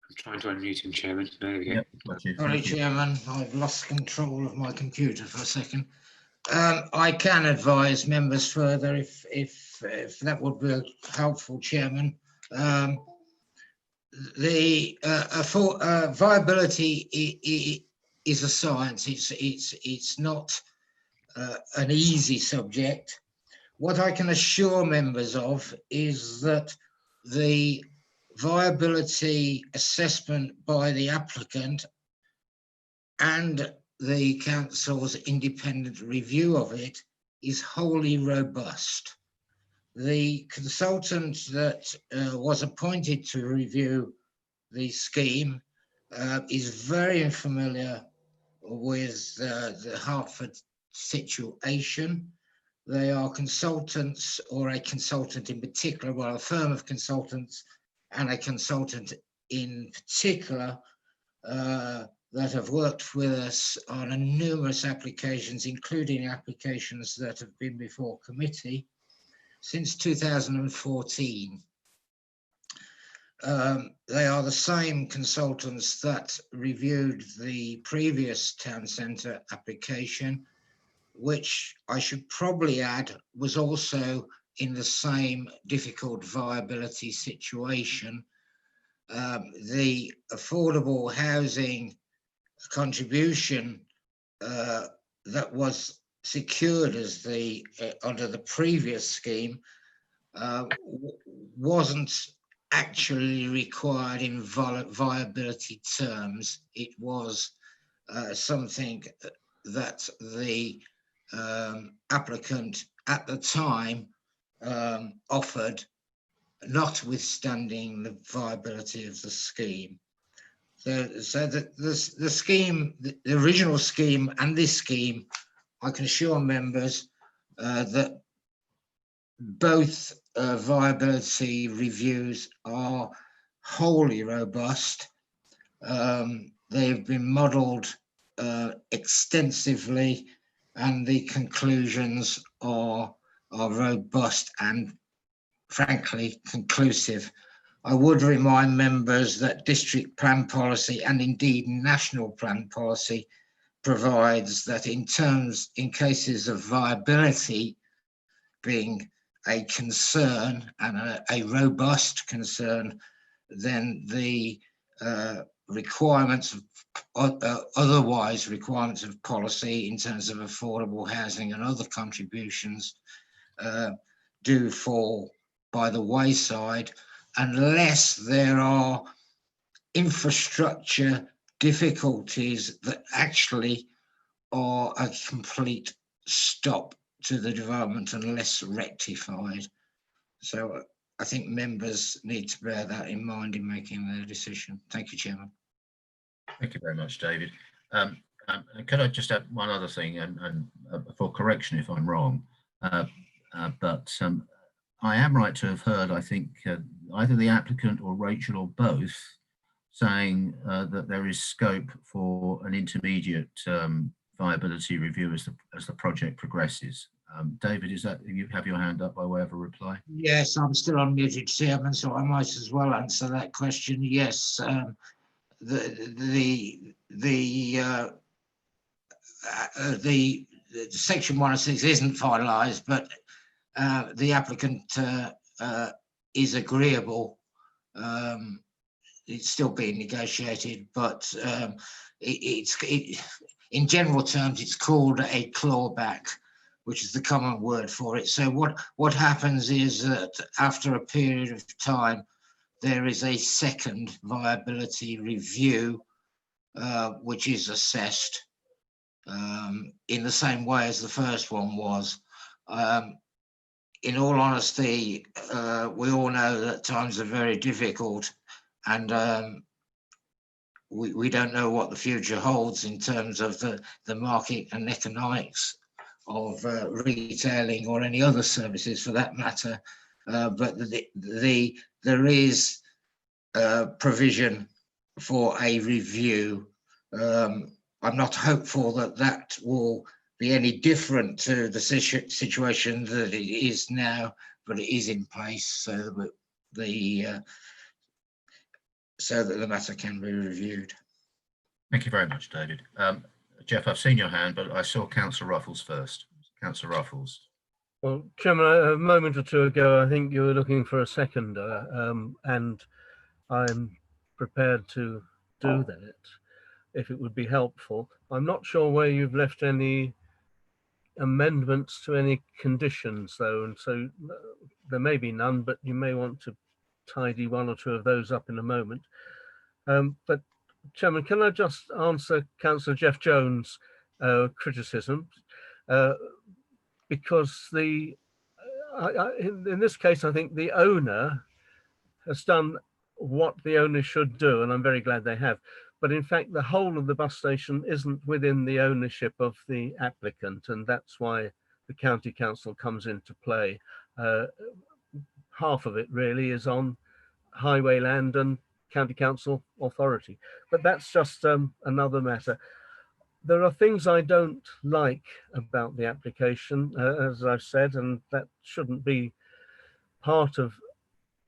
E: I'm trying to unmute him, Chairman. There we go.
B: Yep, got you.
L: Sorry, Chairman, I've lost control of my computer for a second. I can advise members further if that would be helpful, Chairman. The viability is a science. It's not an easy subject. What I can assure members of is that the viability assessment by the applicant and the council's independent review of it is wholly robust. The consultant that was appointed to review the scheme is very familiar with the Hertford situation. They are consultants, or a consultant in particular, well, a firm of consultants and a consultant in particular that have worked with us on numerous applications, including applications that have been before committee since 2014. They are the same consultants that reviewed the previous town centre application which I should probably add was also in the same difficult viability situation. The affordable housing contribution that was secured as the under the previous scheme wasn't actually required in viability terms. It was something that the applicant at the time offered, notwithstanding the viability of the scheme. So the scheme, the original scheme and this scheme, I can assure members that both viability reviews are wholly robust. They've been modelled extensively, and the conclusions are robust and frankly conclusive. I would remind members that district plan policy and indeed national plan policy provides that in cases of viability being a concern and a robust concern, then the requirements of otherwise requirements of policy in terms of affordable housing and other contributions do fall by the wayside, unless there are infrastructure difficulties that actually are a complete stop to the development unless rectified. So I think members need to bear that in mind in making their decision. Thank you, Chairman.
B: Thank you very much, David. Could I just add one other thing, and for correction if I'm wrong, but I am right to have heard, I think, either the applicant or Rachel or both saying that there is scope for an intermediate viability review as the project progresses. David, is that, you have your hand up by way of a reply?
L: Yes, I'm still unmuted, Chairman, so I might as well answer that question. Yes, the section 106 isn't finalised, but the applicant is agreeable. It's still being negotiated, but in general terms, it's called a clawback, which is the common word for it. So what happens is that after a period of time, there is a second viability review, which is assessed in the same way as the first one was. In all honesty, we all know that times are very difficult, and we don't know what the future holds in terms of the market and economics of retailing or any other services for that matter. But there is provision for a review. I'm not hopeful that that will be any different to the situation that it is now, but it is in place so that the matter can be reviewed.
B: Thank you very much, David. Jeff, I've seen your hand, but I saw Councillor Ruffles first. Councillor Ruffles.
I: Well, Chairman, a moment or two ago, I think you were looking for a seconder, and I'm prepared to do that if it would be helpful. I'm not sure where you've left any amendments to any conditions, though, and so there may be none, but you may want to tidy one or two of those up in a moment. But Chairman, can I just answer Councillor Jeff Jones' criticism? Because in this case, I think the owner has done what the owner should do, and I'm very glad they have. But in fact, the whole of the bus station isn't within the ownership of the applicant, and that's why the county council comes into play. Half of it really is on highway land and county council authority, but that's just another matter. There are things I don't like about the application, as I've said, and that shouldn't be part of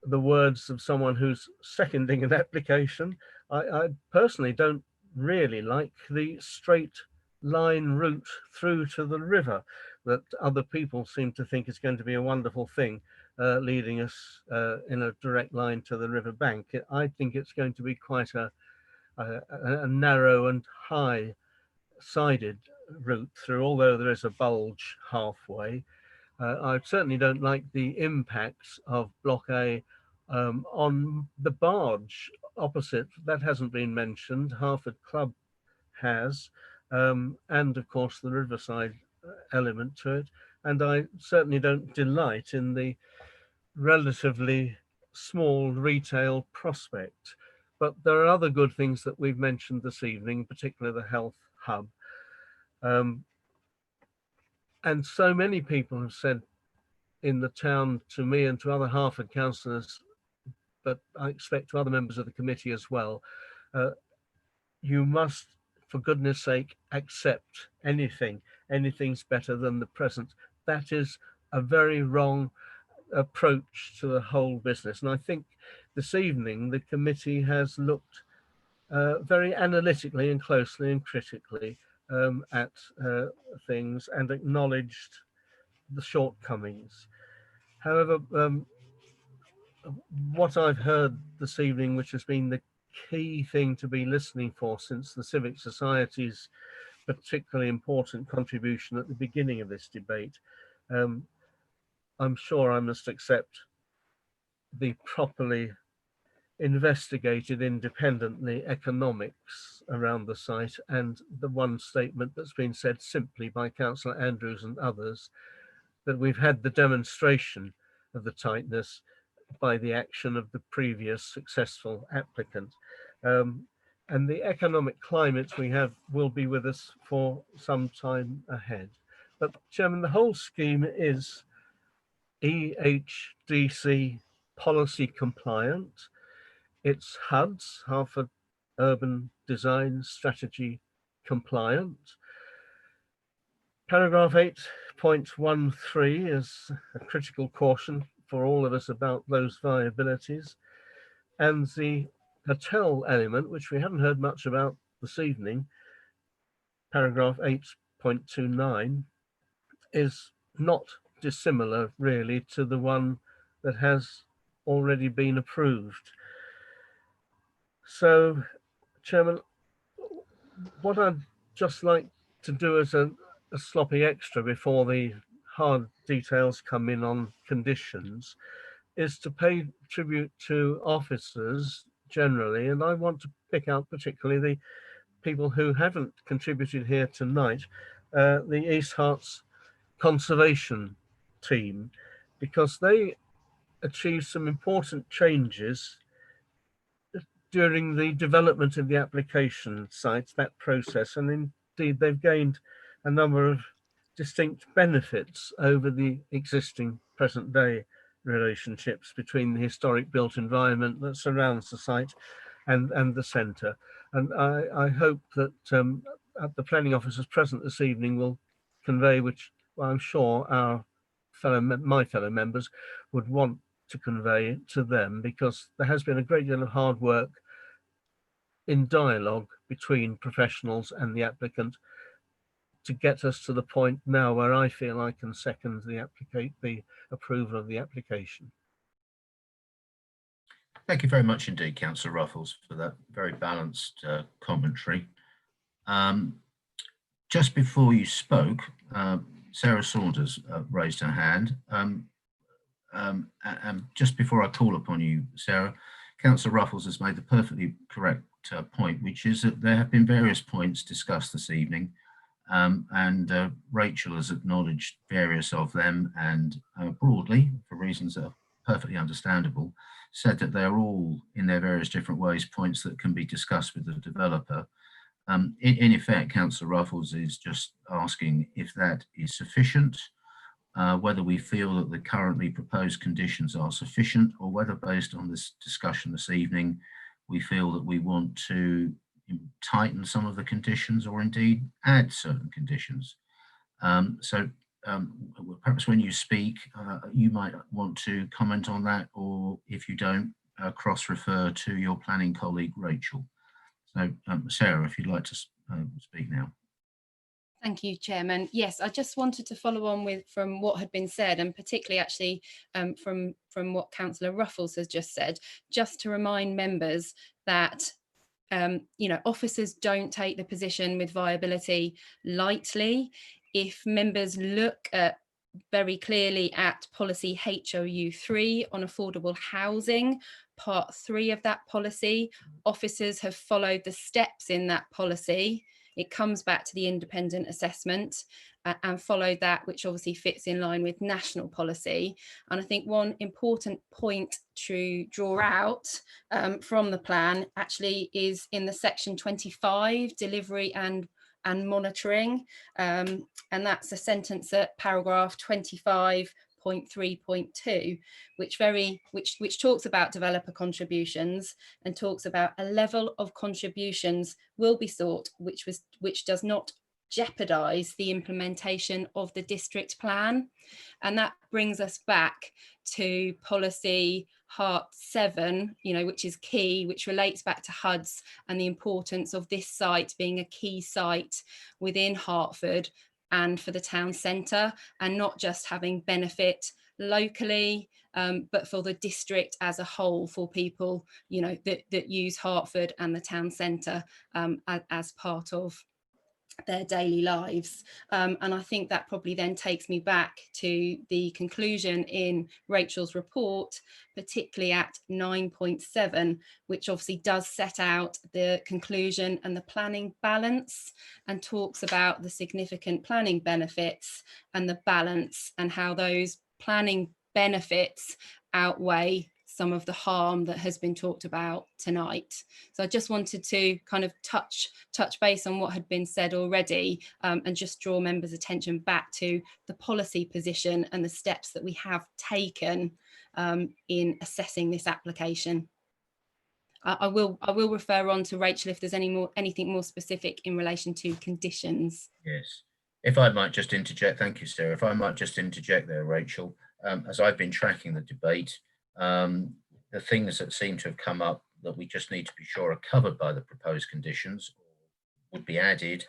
I: the words of someone who's seconding an application. I personally don't really like the straight line route through to the river that other people seem to think is going to be a wonderful thing, leading us in a direct line to the river bank. I think it's going to be quite a narrow and high-sided route through, although there is a bulge halfway. I certainly don't like the impacts of Block A on the barge opposite. That hasn't been mentioned. Harford Club has, and of course the riverside element to it. And I certainly don't delight in the relatively small retail prospect. But there are other good things that we've mentioned this evening, particularly the health hub. And so many people have said in the town to me and to other Harford councillors, but I expect to other members of the committee as well, you must, for goodness sake, accept anything. Anything's better than the present. That is a very wrong approach to the whole business. And I think this evening the committee has looked very analytically and closely and critically at things and acknowledged the shortcomings. However, what I've heard this evening, which has been the key thing to be listening for since the Civic Society's particularly important contribution at the beginning of this debate, I'm sure I must accept the properly investigated independently economics around the site, and the one statement that's been said simply by Councillor Andrews and others, that we've had the demonstration of the tightness by the action of the previous successful applicant. And the economic climate we have will be with us for some time ahead. But Chairman, the whole scheme is EHDC policy compliant. It's HUD's, Harford Urban Design Strategy compliant. Paragraph 8.13 is a critical caution for all of us about those viabilities. And the hotel element, which we haven't heard much about this evening, paragraph 8.29, is not dissimilar really to the one that has already been approved. So, Chairman, what I'd just like to do as a sloppy extra before the hard details come in on conditions is to pay tribute to officers generally, and I want to pick out particularly the people who haven't contributed here tonight, the East Herts Conservation Team, because they achieved some important changes during the development of the application site, that process, and indeed they've gained a number of distinct benefits over the existing present day relationships between the historic built environment that surrounds the site and the centre. And I hope that the planning officers present this evening will convey, which I'm sure my fellow members would want to convey to them, because there has been a great deal of hard work in dialogue between professionals and the applicant to get us to the point now where I feel I can second the approval of the application.
B: Thank you very much indeed, Councillor Ruffles, for that very balanced commentary. Just before you spoke, Sarah Saunders raised her hand. Just before I call upon you, Sarah, Councillor Ruffles has made the perfectly correct point, which is that there have been various points discussed this evening, and Rachel has acknowledged various of them, and broadly, for reasons that are perfectly understandable, said that they're all, in their various different ways, points that can be discussed with the developer. In effect, Councillor Ruffles is just asking if that is sufficient, whether we feel that the currently proposed conditions are sufficient, or whether, based on this discussion this evening, we feel that we want to tighten some of the conditions or indeed add certain conditions. Perhaps when you speak, you might want to comment on that, or if you don't, cross-refer to your planning colleague, Rachel. So, Sarah, if you'd like to speak now.
K: Thank you, Chairman. Yes, I just wanted to follow on from what had been said, and particularly actually from what Councillor Ruffles has just said, just to remind members that officers don't take the position with viability lightly. If members look very clearly at policy HOU 3 on affordable housing, part 3 of that policy, officers have followed the steps in that policy. It comes back to the independent assessment and followed that, which obviously fits in line with national policy. And I think one important point to draw out from the plan actually is in the section 25, delivery and monitoring. And that's a sentence at paragraph 25.3.2, which talks about developer contributions and talks about a level of contributions will be sought which does not jeopardize the implementation of the district plan. And that brings us back to policy Hart 7, which is key, which relates back to HUDs and the importance of this site being a key site within Hertford and for the town centre, and not just having benefit locally, but for the district as a whole, for people that use Hertford and the town centre as part of their daily lives. And I think that probably then takes me back to the conclusion in Rachel's report, particularly at 9.7, which obviously does set out the conclusion and the planning balance, and talks about the significant planning benefits and the balance, and how those planning benefits outweigh some of the harm that has been talked about tonight. So I just wanted to kind of touch base on what had been said already, and just draw members' attention back to the policy position and the steps that we have taken in assessing this application. I will refer on to Rachel if there's anything more specific in relation to conditions.
B: Yes, if I might just interject, thank you, Sarah. If I might just interject there, Rachel, as I've been tracking the debate, the things that seem to have come up that we just need to be sure are covered by the proposed conditions or would be added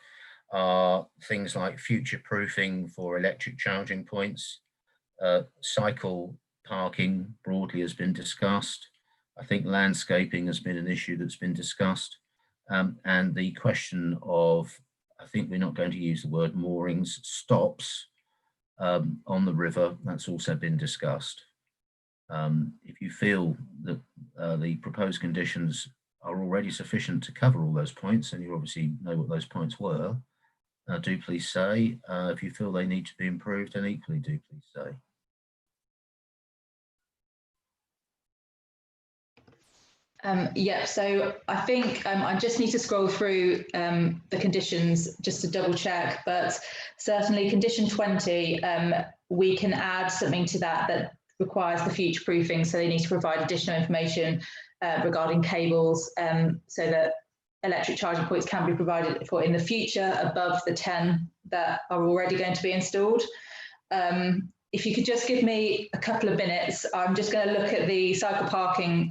B: are things like future proofing for electric charging points, cycle parking broadly has been discussed. I think landscaping has been an issue that's been discussed, and the question of, I think we're not going to use the word moorings, stops on the river, that's also been discussed. If you feel that the proposed conditions are already sufficient to cover all those points, and you obviously know what those points were, do please say. If you feel they need to be improved, then equally do please say.
C: Yeah, so I think I just need to scroll through the conditions just to double check, but certainly condition 20, we can add something to that requires the future proofing. So they need to provide additional information regarding cables, so that electric charging points can be provided for in the future above the 10 that are already going to be installed. If you could just give me a couple of minutes, I'm just going to look at the cycle parking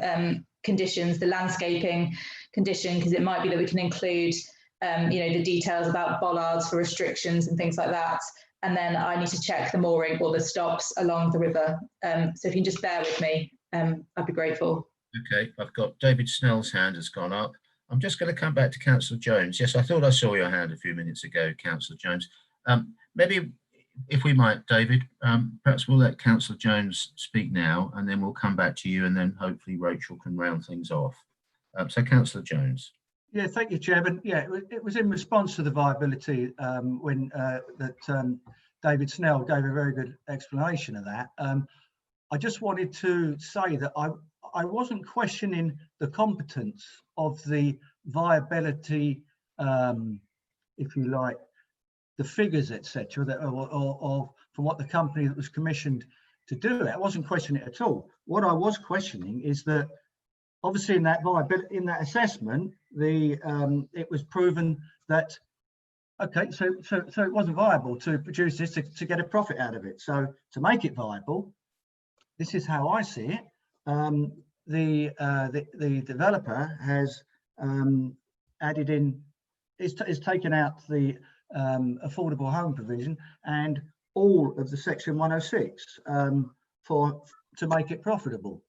C: conditions, the landscaping condition, because it might be that we can include the details about bollards for restrictions and things like that. And then I need to check the mooring or the stops along the river. So if you can just bear with me, I'd be grateful.
B: Okay, I've got David Snell's hand has gone up. I'm just going to come back to Councillor Jones. Yes, I thought I saw your hand a few minutes ago, Councillor Jones. Maybe if we might, David, perhaps we'll let Councillor Jones speak now, and then we'll come back to you, and then hopefully Rachel can round things off. So Councillor Jones.
M: Yeah, thank you, Chairman. Yeah, it was in response to the viability when David Snell gave a very good explanation of that. I just wanted to say that I wasn't questioning the competence of the viability, if you like, the figures, etc., or from what the company that was commissioned to do it. I wasn't questioning it at all. What I was questioning is that obviously in that assessment, it was proven that okay, so it wasn't viable to produce this to get a profit out of it. So to make it viable, this is how I see it. The developer has added in, is taken out the affordable home provision and all of the Section 106 to make it profitable.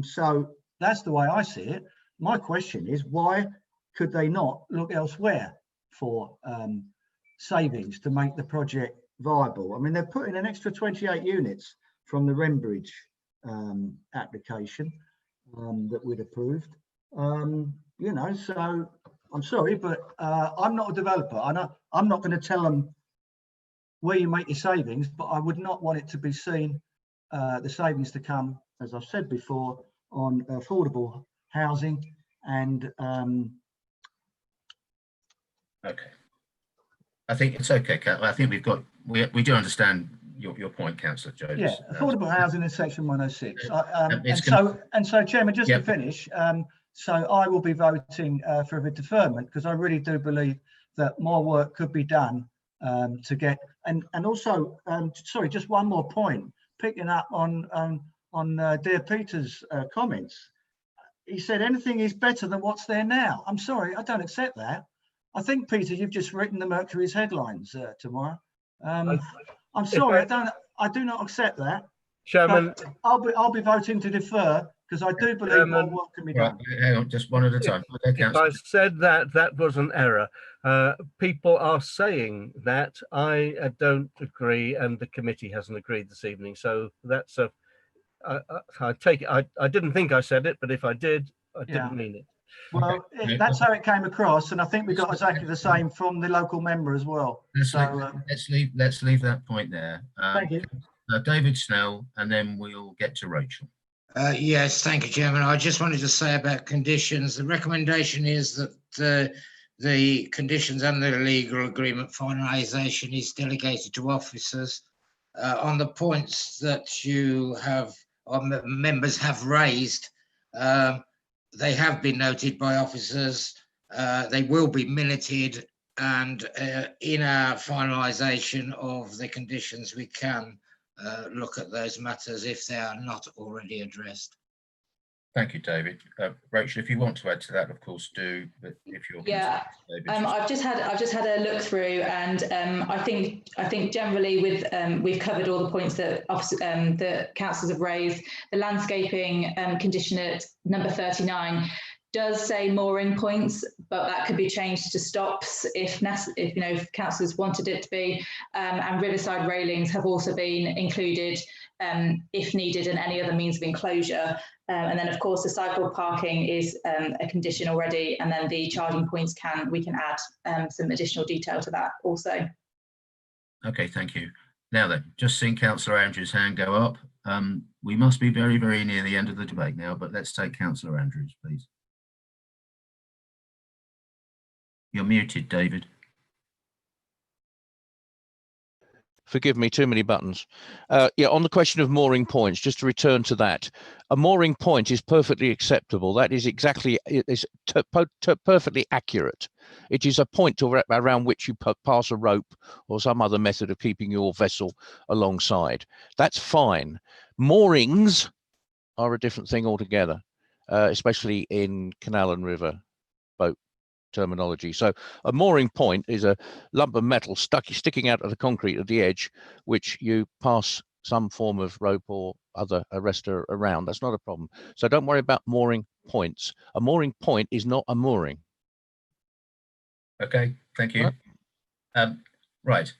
M: So that's the way I see it. My question is, why could they not look elsewhere for savings to make the project viable? I mean, they're putting an extra 28 units from the Renbridge application that we'd approved. You know, so I'm sorry, but I'm not a developer. I'm not going to tell them where you make your savings, but I would not want it to be seen, the savings to come, as I've said before, on affordable housing and
B: okay. I think it's okay, I think we do understand your point, Councillor Jones.
M: Yeah, affordable housing in Section 106. And so, Chairman, just to finish, so I will be voting for a deferment because I really do believe that more work could be done to get, and also, sorry, just one more point, picking up on Dear Peter's comments. He said anything is better than what's there now. I'm sorry, I don't accept that. I think, Peter, you've just written the Mercury's headlines tomorrow. I'm sorry, I do not accept that.
I: Chairman,
M: I'll be voting to defer because I do believe more work can be done.
B: Hang on, just one at a time.
I: If I said that was an error. People are saying that. I don't agree, and the committee hasn't agreed this evening. So that's a. I take it. I didn't think I said it, but if I did, I didn't mean it.
M: Well, that's how it came across, and I think we got exactly the same from the local member as well.
B: Let's leave that point there.
M: Thank you.
B: David Snell, and then we'll get to Rachel.
L: Yes, thank you, Chairman. I just wanted to say about conditions. The recommendation is that the conditions under the legal agreement finalisation is delegated to officers. On the points that you have, members have raised, they have been noted by officers. They will be minuted, and in our finalisation of the conditions, we can look at those matters if they are not already addressed.
B: Thank you, David. Rachel, if you want to add to that, of course, do. But if you're
C: I've just had a look through, and I think generally we've covered all the points that the councillors have raised. The landscaping condition at number 39 does say mooring points, but that could be changed to stops if councillors wanted it to be. And riverside railings have also been included if needed, and any other means of enclosure. And then, of course, the cycle parking is a condition already, and then the charging points we can add some additional detail to that also.
B: Okay, thank you. Now then, just seeing Councillor Andrews' hand go up. We must be very, very near the end of the debate now, but let's take Councillor Andrews, please. You're muted, David.
N: Forgive me, too many buttons. Yeah, on the question of mooring points, just to return to that, a mooring point is perfectly acceptable. That is exactly, it's perfectly accurate. It is a point around which you pass a rope or some other method of keeping your vessel alongside. That's fine. Moorings are a different thing altogether, especially in canal and river boat terminology. So a mooring point is a lump of metal sticking out of the concrete at the edge, which you pass some form of rope or other arrestor around. That's not a problem. So don't worry about mooring points. A mooring point is not a mooring.
B: Okay, thank you. Right,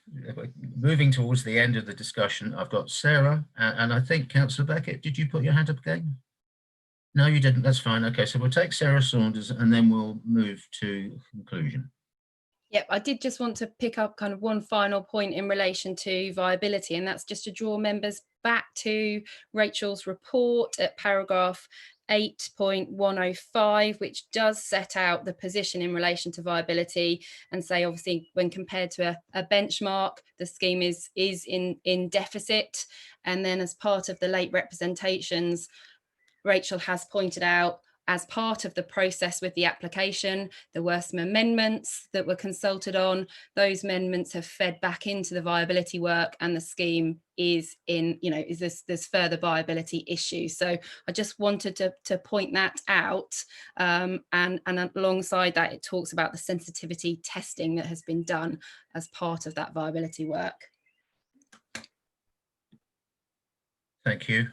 B: moving towards the end of the discussion, I've got Sarah and I think Councillor Beckett. Did you put your hand up again? No, you didn't. That's fine. Okay, so we'll take Sarah Saunders and then we'll move to conclusion.
K: Yep, I did just want to pick up kind of one final point in relation to viability, and that's just to draw members back to Rachel's report at paragraph 8.105, which does set out the position in relation to viability and say, obviously, when compared to a benchmark, the scheme is in deficit. And then as part of the late representations, Rachel has pointed out as part of the process with the application, there were some amendments that were consulted on. Those amendments have fed back into the viability work, and the scheme is in, there's further viability issues. So I just wanted to point that out. And alongside that, it talks about the sensitivity testing that has been done as part of that viability work.
B: Thank you.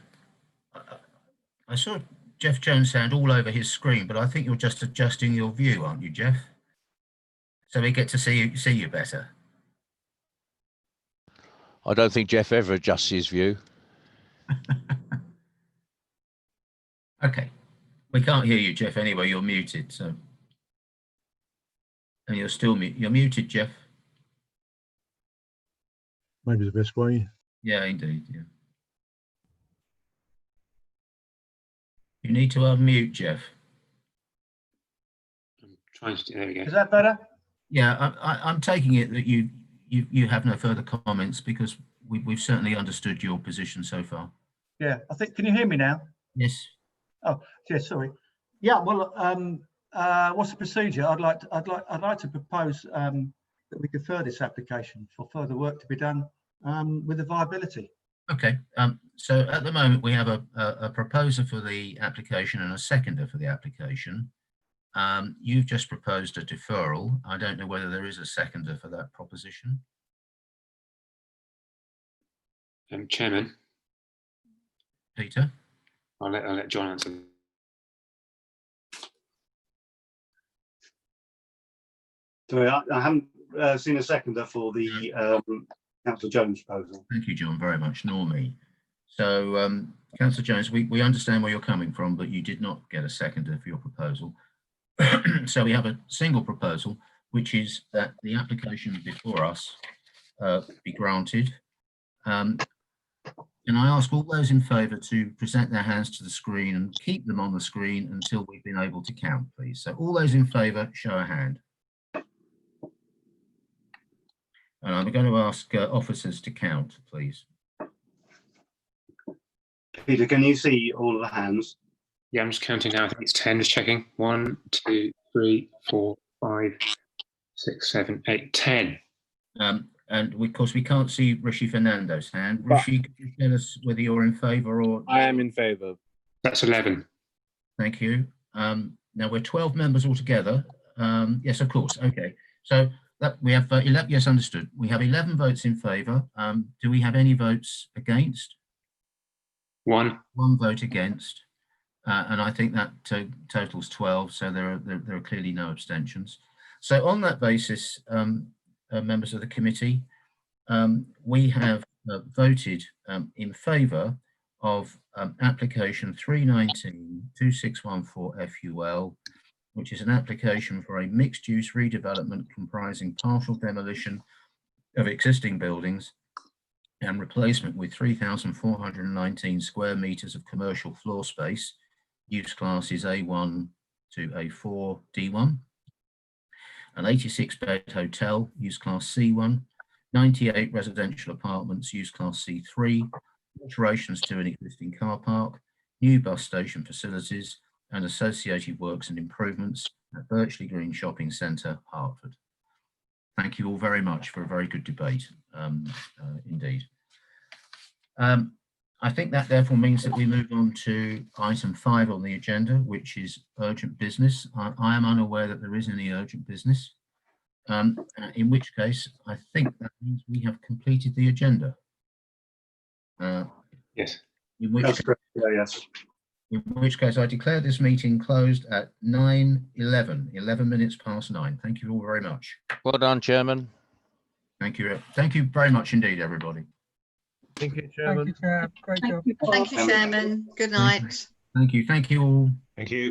B: I saw Jeff Jones' hand all over his screen, but I think you're just adjusting your view, aren't you, Jeff? So we get to see you better.
N: I don't think Jeff ever adjusts his view.
B: Okay. We can't hear you, Jeff, anyway. You're muted, so. And you're still you're muted, Jeff.
T: Maybe the best way.
B: Yeah, indeed, yeah. You need to unmute, Jeff.
E: I'm trying to do, there we go.
M: Is that better?
B: Yeah, I'm taking it that you have no further comments, because we've certainly understood your position so far.
M: Yeah, I think, can you hear me now?
B: Yes.
M: Oh, yeah, sorry. Yeah, well, what's the procedure? I'd like to propose that we defer this application for further work to be done with the viability.
B: Okay, so at the moment we have a proposer for the application and a seconder for the application. You've just proposed a deferral. I don't know whether there is a seconder for that proposition.
E: Chairman.
B: Peter?
E: I'll let John answer.
A: Sorry, I haven't seen a seconder for the Councillor Jones proposal.
B: Thank you, John, very much, nor me. So, Councillor Jones, we understand where you're coming from, but you did not get a seconder for your proposal. So we have a single proposal, which is that the application before us be granted. Can I ask all those in favour to present their hands to the screen and keep them on the screen until we've been able to count, please? So all those in favour, show a hand. And I'm going to ask officers to count, please.
A: Peter, can you see all of the hands?
E: Yeah, I'm just counting now. I think it's 10. Just checking. 1, 2, 3, 4, 5, 6, 7, 8, 10.
B: And of course, we can't see Rishi Fernando's hand. Rishi, could you tell us whether you're in favour or?
D: I am in favour.
E: That's 11.
B: Thank you. Now we're 12 members altogether. Yes, of course. Okay. So that we have 11. Yes, understood. We have 11 votes in favour. Do we have any votes against?
E: 1.
B: 1 vote against. And I think that totals 12. So there are clearly no abstentions. So on that basis, members of the committee, we have voted in favour of application 319-2614 FUL, which is an application for a mixed-use redevelopment comprising partial demolition of existing buildings and replacement with 3,419 square metres of commercial floor space, use classes A1 to A4 D1. An 86-bed hotel, use class C1, 98 residential apartments, use class C3, alterations to an existing car park, new bus station facilities, and associated works and improvements at Birchley Green Shopping Centre, Hertford. Thank you all very much for a very good debate, indeed. I think that therefore means that we move on to item 5 on the agenda, which is urgent business. I am unaware that there is any urgent business, in which case I think that means we have completed the agenda.
E: Yes.
B: In which case I declare this meeting closed at 9:11, 11 minutes past 9. Thank you all very much.
N: Well done, Chairman.
B: Thank you. Thank you very much indeed, everybody.
I: Thank you, Chairman.
O: Thank you, Chair. Great job.
P: Thank you, Chairman. Good night.
B: Thank you. Thank you all.
Q: Thank you.